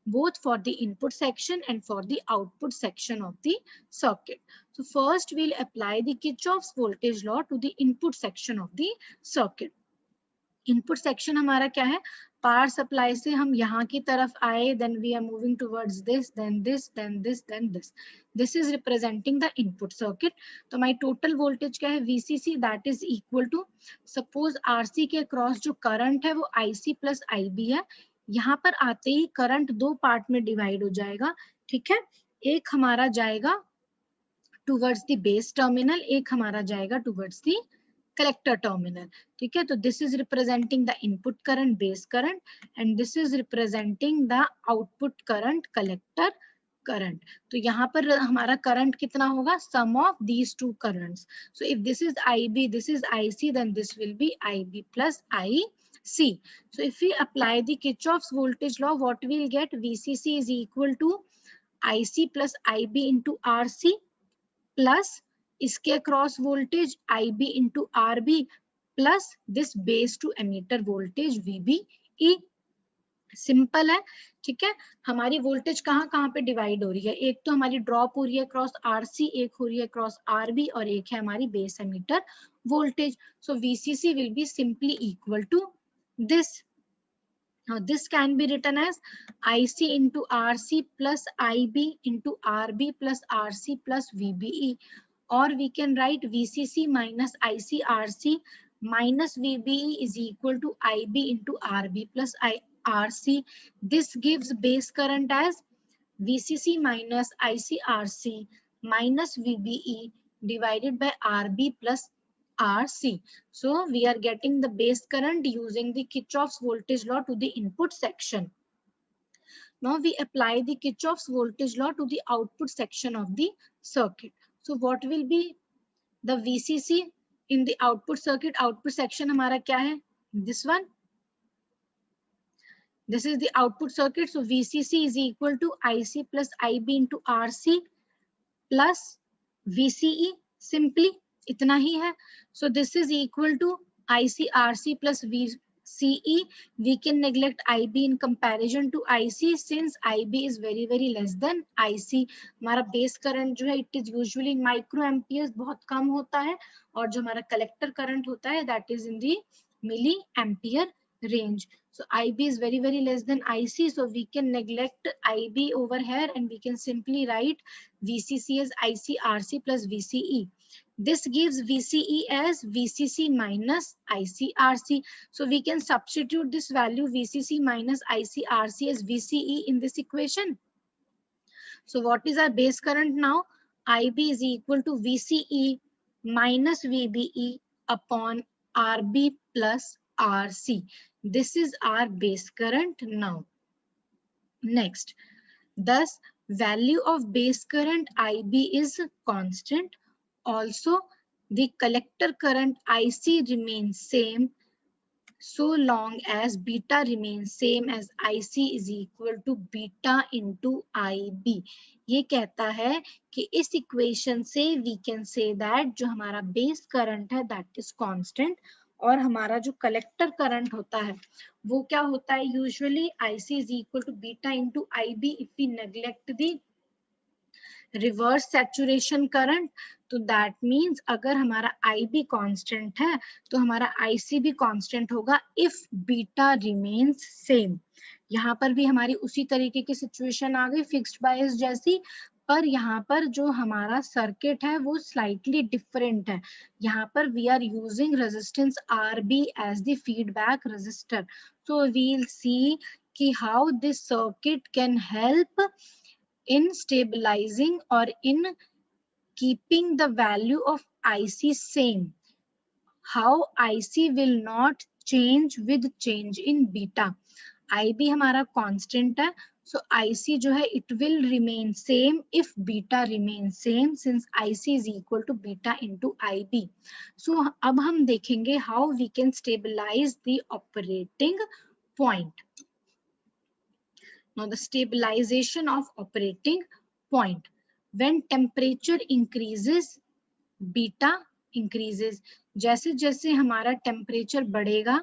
both for the input section and for the output section of the circuit. So first we'll apply the Kirchhoff's voltage law to the input section of the circuit. Input section हमारा क्या है, power supply से हम यहाँ की तरफ आए, then we are moving towards this, then this, then this, then this. This is representing the input circuit. तो हमारी टोटल वोल्टेज क्या है VCC, that is equal to, suppose RC के अक्रॉस जो करंट है वो IC प्लस IB है। यहाँ पर आते ही करंट दो पार्ट में डिवाइड हो जाएगा। ठीक है, एक हमारा जाएगा टुवर्ड्स द बेस टर्मिनल, एक हमारा जाएगा टुवर्ड्स द collector terminal. ठीक है, तो this is representing the input current base current and this is representing the output current collector current. तो यहाँ पर हमारा करंट कितना होगा, sum of these two currents. So if this is IB, this is IC, then this will be IB plus IC. So if we apply the Kirchhoff's voltage law, what we'll get, VCC is equal to IC plus IB into RC plus इसके across voltage IB into RB plus this base to emitter voltage VBE। Simple है, ठीक है। हमारी voltage कहाँ कहाँ पे divide हो रही है, एक तो हमारी ड्रॉप हो रही है क्रॉस आरसी, एक हो रही है क्रॉस आरबी, और एक है हमारी base emitter voltage. So VCC will be simply equal to this. Now this can be written as IC into RC plus IB into RB plus RC plus VBE, or we can write VCC minus ICRC minus VBE is equal to IB into RB plus RC. This gives base current as VCC minus ICRC minus VBE divided by RB plus RC. So we are getting the base current using the Kirchhoff's voltage law to the input section. Now we apply the Kirchhoff's voltage law to the output section of the circuit. So what will be the VCC in the output circuit? Output section हमारा क्या है? This one. This is the output circuit. So VCC is equal to IC plus IB into RC plus VCE. Simply इतना ही है. So this is equal to ICRC plus VCE. We can neglect IB in comparison to IC since IB is very less than IC. हमारा base current जो है it is usually in microamperes, बहुत कम होता है, और जो हमारा collector current होता है that is in the milliampere range. So IB is very less than IC, so we can neglect IB over here and we can simply write VCC as ICRC plus VCE. This gives VCE as VCC minus ICRC. So we can substitute this value VCC minus ICRC as VCE in this equation. So what is our base current now? IB is equal to VCE minus VBE upon RB plus RC. This is our base current now. Next, thus value of base current IB is constant. Also, the collector current IC remains same so long as beta remains same as IC is equal to beta into IB. ये कहता है कि इस equation से we can say that जो हमारा base current है that is constant, और हमारा जो कलेक्टर करंट होता है वो क्या होता है, usually IC is equal to beta into IB if we neglect the reverse saturation current. तो दैट मीन्स अगर हमारा IB कांस्टेंट है तो हमारा IC भी कांस्टेंट होगा इफ बीटा रिमेन्स सेम. यहाँ पर भी हमारी उसी तरीके की सिचुएशन आ गई फिक्स्ड बायस जैसी, पर यहाँ पर जो हमारा सर्किट है वो स्लाइटली डिफरेंट है. यहाँ पर we are using resistance RB as the feedback resistor. So we will see कि how this circuit can help in stabilizing or in keeping the value of IC same. How IC will not change with change in beta. IB हमारा constant है, so IC जो है it will remain same if beta remains same since IC is equal to beta into IB. So अब हम देखेंगे how we can stabilize the operating point. Now the stabilization of operating point. When temperature increases, beta increases. जैसे जैसे हमारा temperature बढ़ेगा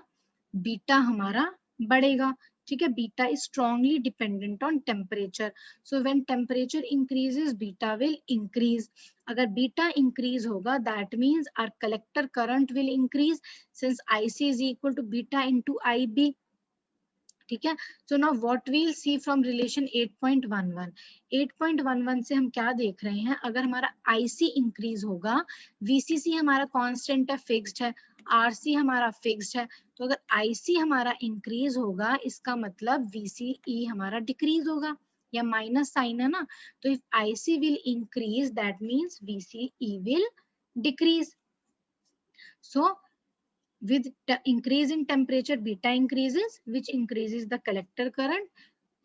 beta हमारा बढ़ेगा. ठीक है, beta is strongly dependent on temperature. So when temperature increases, beta will increase. अगर beta increase होगा that means our collector current will increase since IC is equal to beta into IB. ठीक है. So now what we will see from relation 8.11. 8.11 से हम क्या देख रहे हैं, अगर हमारा IC इंक्रीज होगा, VCC हमारा कांस्टेंट है फिक्स्ड है, RC हमारा फिक्स्ड है, तो अगर IC हमारा इंक्रीज होगा इसका मतलब VCE हमारा डिक्रीज होगा, या माइनस साइन है ना, तो if IC will increase that means VCE will decrease. So with increase in temperature beta increases, which increases the collector current,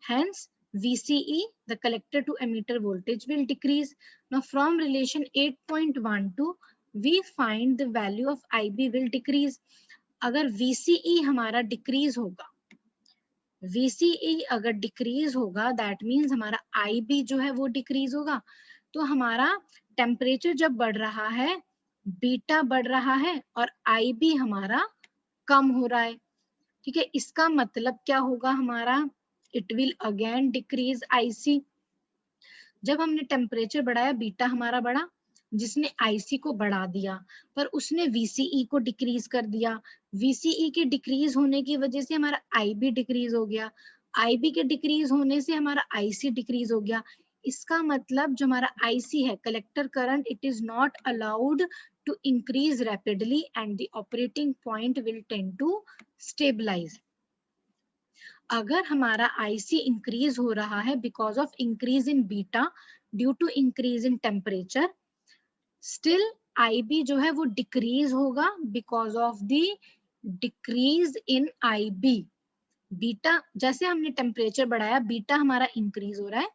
hence VCE, the collector to emitter voltage, will decrease. Now from relation 8.12 we find the value of IB will decrease. अगर VCE हमारा decrease होगा, VCE अगर decrease होगा that means हमारा IB जो है वो decrease होगा. तो हमारा temperature जब बढ़ रहा है बीटा बढ़ रहा है और IB हमारा कम हो रहा है. ठीक है, इसका मतलब क्या होगा हमारा, it will again decrease IC. जब हमने टेम्परेचर बढ़ाया बीटा हमारा बढ़ा, जिसने आईसी को बढ़ा दिया, पर उसने वीसीई को डिक्रीज कर दिया। वीसीई के डिक्रीज होने की वजह से हमारा आईबी डिक्रीज हो गया, आईबी के डिक्रीज होने से हमारा आईसी डिक्रीज हो गया। इसका मतलब जो हमारा आईसी है, collector current, it is not allowed to increase rapidly and the operating point will tend to stabilize. अगर हमारा आईसी इंक्रीज हो रहा है because of increase in beta due to increase in temperature, still IB जो है वो decrease होगा because of the decrease in IB. Beta, जैसे हमने टेम्परेचर बढ़ाया बीटा हमारा इंक्रीज हो रहा है,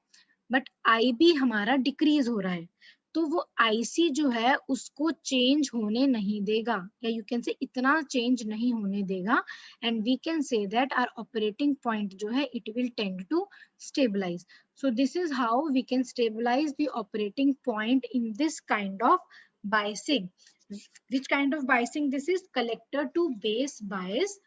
बट आईबी हमारा डिक्रीज हो रहा है, तो वो आईसी जो है उसको चेंज होने नहीं देगा, या यू कैन से इतना चेंज नहीं होने देगा, and we can say that our operating point जो है it will tend to stabilize. So this is how we can stabilize the operating point in this kind of biasing. which kind of biasing this is? collector to base bias।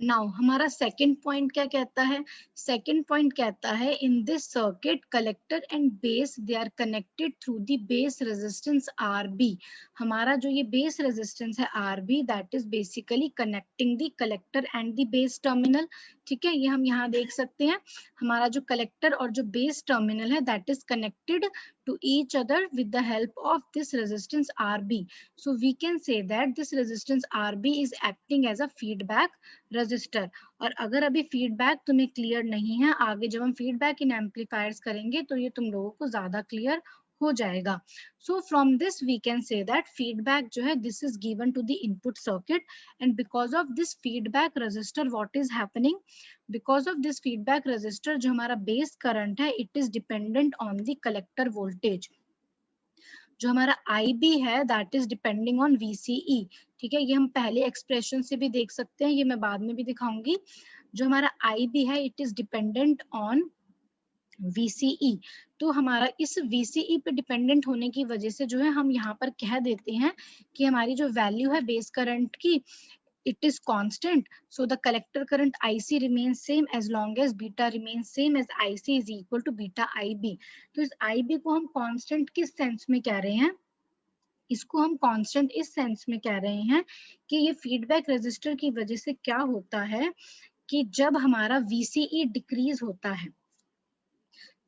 Now हमारा second point क्या कहता है? Second point कहता है in this circuit collector and base they are connected through the base resistance RB. हमारा जो ये base resistance है RB, that is basically connecting the collector and the base terminal. ठीक है, ये हम यहाँ देख सकते हैं, हमारा जो कलेक्टर और जो बेस टर्मिनल है that is connected to each other with the help of this resistance RB. So we can say that this resistance RB is acting as a feedback resistor। और अगर अभी फीडबैक तुम्हें clear नहीं है, आगे जब हम फीडबैक इन एम्पलीफायर्स करेंगे तो ये तुम लोगों को ज्यादा क्लियर हो जाएगा। So from this we can say that feedback जो है this is given to the input circuit, and because of this feedback resistor what is happening, because of this feedback resistor जो हमारा बेस करंट है it is dependent on the collector voltage. जो हमारा IB है that is depending on VCE। ठीक है, ये हम पहले एक्सप्रेशन से भी देख सकते हैं, ये मैं बाद में भी दिखाऊंगी। जो हमारा IB है it is dependent on VCE। तो हमारा इस VCE पे डिपेंडेंट होने की वजह से जो है हम यहाँ पर कह देते हैं कि हमारी जो वैल्यू है बेस करंट की it is constant, so the collector current IC remains same as long as beta remains same as IC is equal to beta IB। तो इस IB को हम constant किस सेंस में कह रहे हैं? इसको हम कांस्टेंट इस सेंस में कह रहे हैं कि ये फीडबैक रेजिस्टर की वजह से क्या होता है कि जब हमारा VCE डिक्रीज होता है,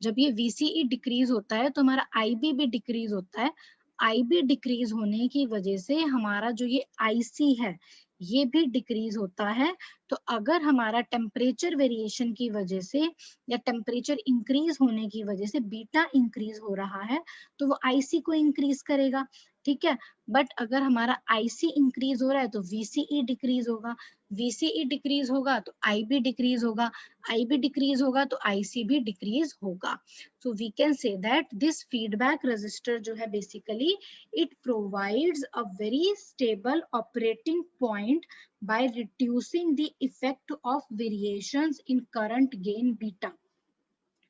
जब ये VCE डिक्रीज होता है तो हमारा IB भी डिक्रीज होता है। IB डिक्रीज होने की वजह से हमारा जो ये IC है ये भी डिक्रीज होता है। तो अगर हमारा टेम्परेचर वेरिएशन की वजह से या टेम्परेचर इंक्रीज होने की वजह से बीटा इंक्रीज हो रहा है तो वो IC को इंक्रीज करेगा। ठीक है, बट अगर हमारा IC इंक्रीज हो रहा है तो VCE डिक्रीज होगा, VCE डिक्रीज होगा तो IB डिक्रीज होगा, IB डिक्रीज होगा तो IC भी डिक्रीज होगा। So we can say that this feedback resistor जो है basically it provides a very stable operating point by reducing the effect of variations in current gain beta।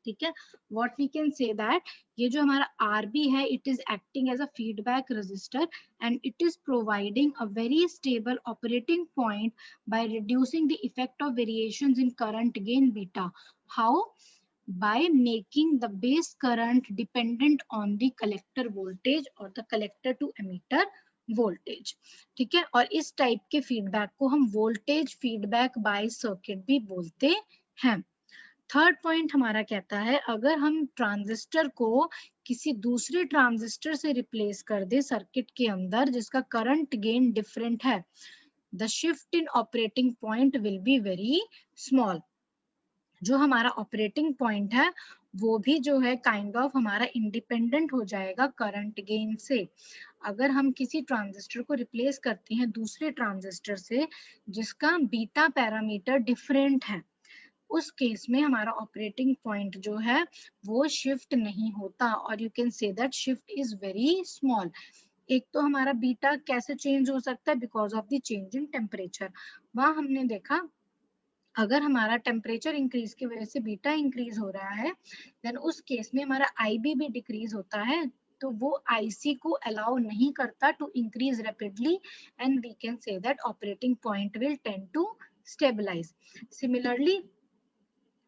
ठीक है, what we can say that ये जो हमारा RB है it is acting as a feedback resistor and it is providing a very stable operating point by reducing the effect of variations in current gain beta। How? By making the base current dependent on the collector voltage or the collector to emitter voltage। ठीक है, और इस type के feedback को हम voltage feedback bias circuit भी बोलते हैं। थर्ड पॉइंट हमारा कहता है अगर हम ट्रांजिस्टर को किसी दूसरे ट्रांजिस्टर से रिप्लेस कर दे सर्किट के अंदर जिसका करंट गेन डिफरेंट है, the shift in operating point will be very small. जो हमारा ऑपरेटिंग पॉइंट है वो भी जो है काइंड ऑफ हमारा इंडिपेंडेंट हो जाएगा करंट गेन से। अगर हम किसी ट्रांजिस्टर को रिप्लेस करते हैं दूसरे ट्रांजिस्टर से जिसका बीटा पैरामीटर डिफरेंट है, उस केस में हमारा ऑपरेटिंग पॉइंट जो है वो शिफ्ट नहीं होता, और you can say that shift is very small. एक तो हमारा बीटा कैसे चेंज हो सकता है? Because of the change in temperature. वहां हमने देखा अगर हमारा टेम्परेचर इंक्रीज की वजह से बीटा इंक्रीज हो रहा है देन उस केस में हमारा IB भी डिक्रीज होता है तो वो IC को अलाउ नहीं करता to increase rapidly and we can say that operating point will tend to stabilize. Similarly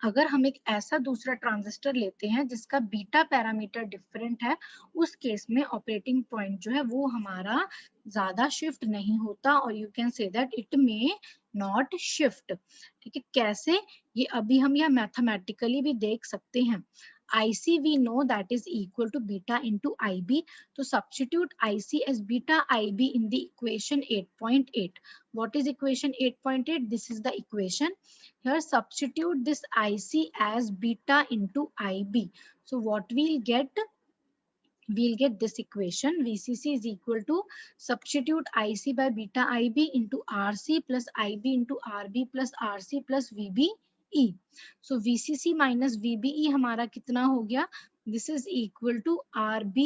अगर हम एक ऐसा दूसरा ट्रांजिस्टर लेते हैं जिसका बीटा पैरामीटर डिफरेंट है, उस केस में ऑपरेटिंग पॉइंट जो है वो हमारा ज्यादा शिफ्ट नहीं होता और you can say that it may not shift. ठीक है, कैसे, ये अभी हम यह मैथमेटिकली भी देख सकते हैं। IC we know that is equal to beta into IB. So substitute IC as beta IB in the equation 8.8. What is equation 8.8? This is the equation. Here substitute this IC as beta into IB. So what we'll get this equation. VCC is equal to substitute IC by beta IB into RC plus IB into RB plus RC plus VBE. So VCC minus VBE हमारा कितना हो गया? This is equal to RB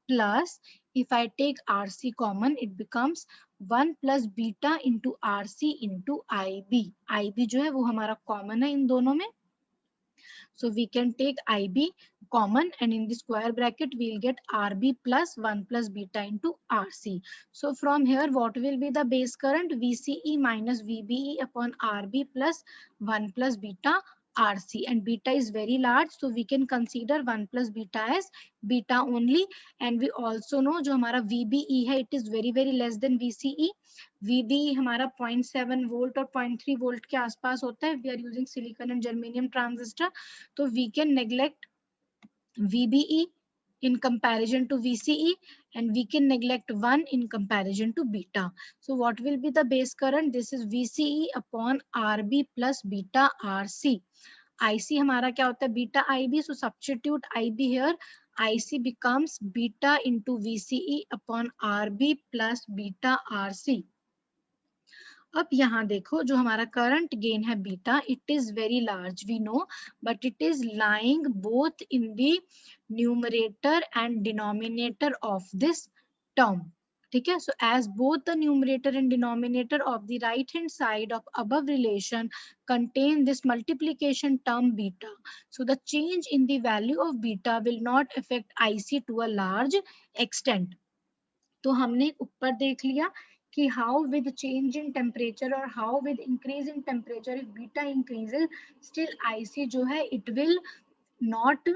plus, if I take RC common, it becomes 1 plus beta into RC into IB. IB जो है वो हमारा common है इन दोनों में. So we can take IB common and in the square bracket we'll get RB plus 1 plus beta into RC. So from here what will be the base current? VCE minus VBE upon RB plus 1 plus beta RC, and beta is very large, so we can consider 1 plus beta as beta only. And we also know जो हमारा VBE है, it is very less than VCE. VBE हमारा 0.7 volt और 0.3 volt के आसपास होता है. We are using silicon and germanium transistor, so we can neglect VBE in comparison to VCE and we can neglect 1 in comparison to beta. So what will be the base current? This is VCE upon RB plus beta RC. IC हमारा क्या होता है? Beta IB. So substitute IB here. IC becomes beta into VCE upon RB plus beta RC. अब यहाँ देखो जो हमारा current gain है beta, it is very large we know, but it is lying both in the numerator and denominator of this term. ठीक है, so as both the numerator and denominator of the right hand side of above relation contain this multiplication term beta, so the change in the value of beta will not affect IC to a large extent. तो हमने ऊपर देख लिया कि how with change in temperature or how with increase in temperature if beta increases still IC जो है it will not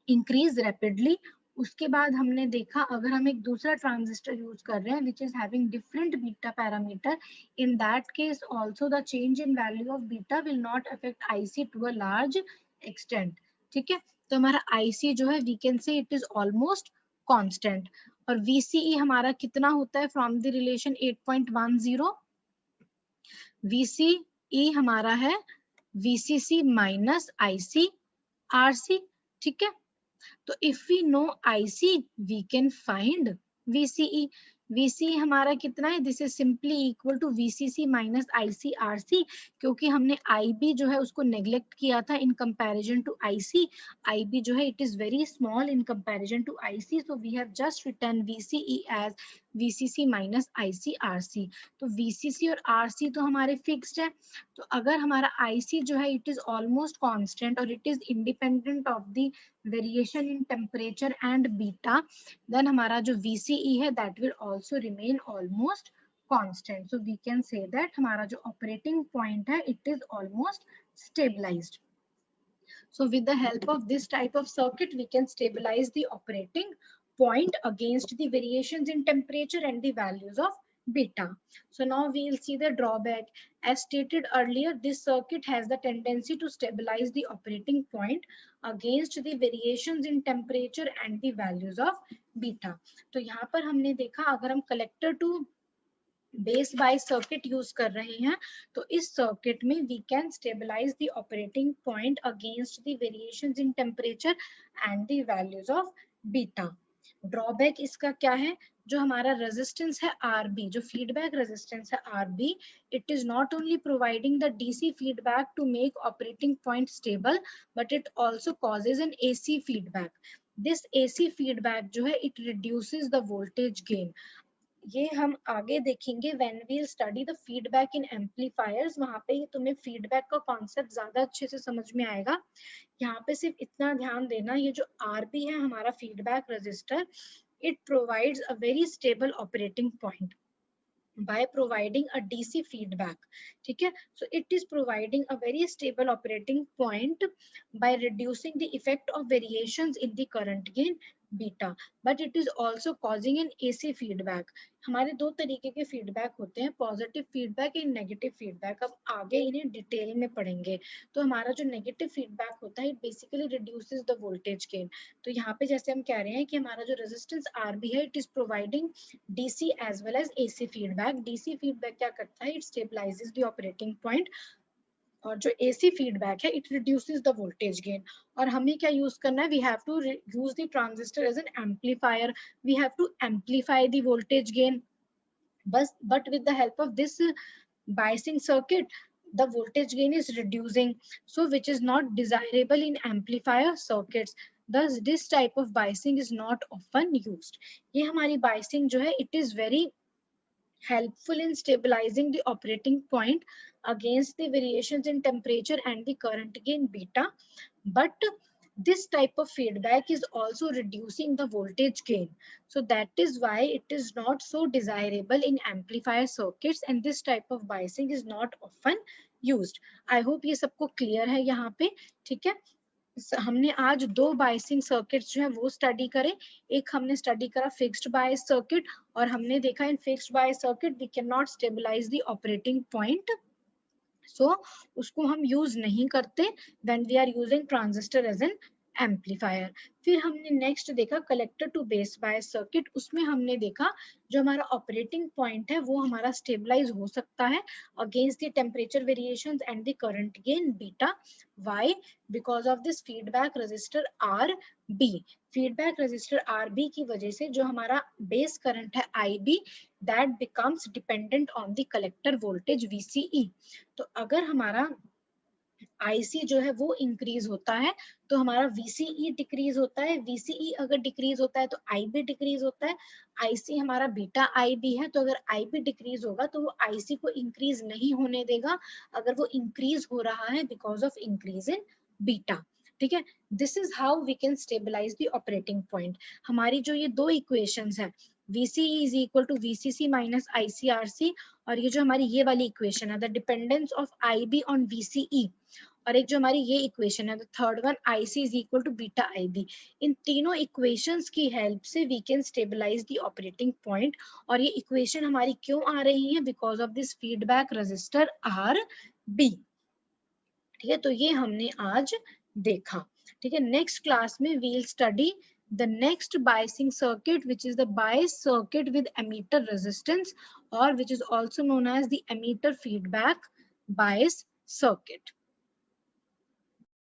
increase rapidly. उसके बाद हमने देखा अगर हम एक दूसरा ट्रांजिस्टर यूज कर रहे हैं which is having different beta parameter, in that case also the change in value of beta will not affect IC to a large extent. ठीक है, तो हमारा IC जो है we can say it is almost constant. और VCE हमारा कितना होता है फ्रॉम द रिलेशन 8.10. VCE हमारा है VCC माइनस IC RC. ठीक है, तो if we know IC we can find VCE. VCE हमारा कितना है? This is simply equal to VCC minus IC RC, क्योंकि हमने IB जो है उसको नेग्लेक्ट किया था in comparison to IC. IB जो है it is very small in comparison to IC, so we have just written VCE as VCC minus IC RC. तो VCC और RC तो हमारे फिक्स्ड है, तो अगर हमारा IC जो है इट इज ऑलमोस्ट कांस्टेंट और it is independent of the variation in temperature and beta, then हमारा जो VCE है that will also remain almost constant. So we can say that हमारा जो operating point है it is almost stabilized. So with the help of this type of circuit we can stabilize the operating point against the variations in temperature and the values of beta. So now we will see the drawback. As stated earlier, this circuit has the tendency to stabilize the operating point against the variations in temperature and the values of beta. तो यहाँ पर हमने देखा अगर हम collector to base bias circuit use कर रहे हैं तो इस सर्किट में we can stabilize the operating point against the variations in temperature and the values of beta. Drawback इसका क्या है? जो हमारा रेजिस्टेंस है RB, जो फीडबैक रेजिस्टेंस है RB, it is not only providing the DC feedback to make operating point stable, but it also causes an AC feedback. This AC feedback जो है it reduces the voltage gain. ये हम आगे देखेंगे when we study the feedback in amplifiers, वहां पे तुम्हें feedback का कॉन्सेप्ट ज्यादा अच्छे से समझ में आएगा। यहाँ पे सिर्फ इतना ध्यान देना, ये जो आरबी है हमारा feedback register, it provides a very stable operating point by providing a DC feedback. ठीक है, so it is providing a very stable operating point by reducing the effect of variations in the current gain beta, but it is also causing an AC feedback. हमारे दो तरीके के feedback होते हैं, positive feedback and negative feedback. अब आगे इन्हें detail में पढ़ेंगे। तो हमारा जो नेगेटिव फीडबैक होता है, it basically reduces the voltage gain. तो यहाँ पे जैसे हम कह रहे हैं कि हमारा जो रेजिस्टेंस आरबी है, it is providing DC as well as AC feedback. DC feedback क्या करता है? It stabilizes the operating point. और जो AC feedback है, it reduces the voltage gain. और हमें क्या यूज करना है? We have to use the transistor as an amplifier. We have to amplify the voltage gain. But with the help of this biasing circuit, the voltage gain is reducing, so which is not desirable in amplifier circuits. Thus, this type of biasing is not often used. ये हमारी biasing जो है, it is very helpful in stabilizing the operating point against the variations in temperature and the current gain beta. But this type of feedback is also reducing the voltage gain. So that is why it is not so desirable in amplifier circuits, and this type of biasing is not often used. I hope ये सबको clear है यहाँ पे, ठीक है। हमने आज दो बायसिंग सर्किट्स जो है वो स्टडी करे। एक हमने स्टडी करा फिक्स्ड बायस सर्किट, और हमने देखा in fixed bias circuit we cannot stabilise the operating point, so उसको हम यूज नहीं करते when we are using transistor as an amplifier. फिर हमने नेक्स्ट देखा collector to base bias circuit. उसमें हमने देखा जो हमारा ऑपरेटिंग पॉइंट है वो हमारा स्टेबलाइज हो सकता है against the temperature variations and the current gain beta. Why? Because of this feedback resistor R B. Feedback resistor R B की वजह से जो हमारा बेस करंट है I B, that becomes dependent on the collector voltage VCE। तो अगर हमारा IC जो है वो इंक्रीज होता है तो हमारा VCE डिक्रीज होता है। VCE अगर डिक्रीज होता है तो IB डिक्रीज होता है। IC हमारा बीटा IB है, तो अगर IB डिक्रीज होगा तो वो IC को इंक्रीज नहीं होने देगा अगर वो इंक्रीज हो रहा है because of increase in beta. ठीक है, this is how we can stabilize the operating point. हमारी जो ये दो इक्वेशंस है, VCE is equal to VCC minus ICRC, और ये जो हमारी ये वाली इक्वेशन है the dependence of IB on VCE, और एक जो हमारी ये इक्वेशन है the third one IC is equal to beta IB, इन तीनों इक्वेशंस की हेल्प से we can stabilize the operating point. और ये इक्वेशन हमारी क्यों आ रही है? Because of this feedback resistor RB। ठीक है, तो ये हमने आज देखा। ठीक है, नेक्स्ट क्लास में we will study the next biasing circuit, which is the bias circuit with emitter resistance, or which is also known as the emitter feedback bias circuit.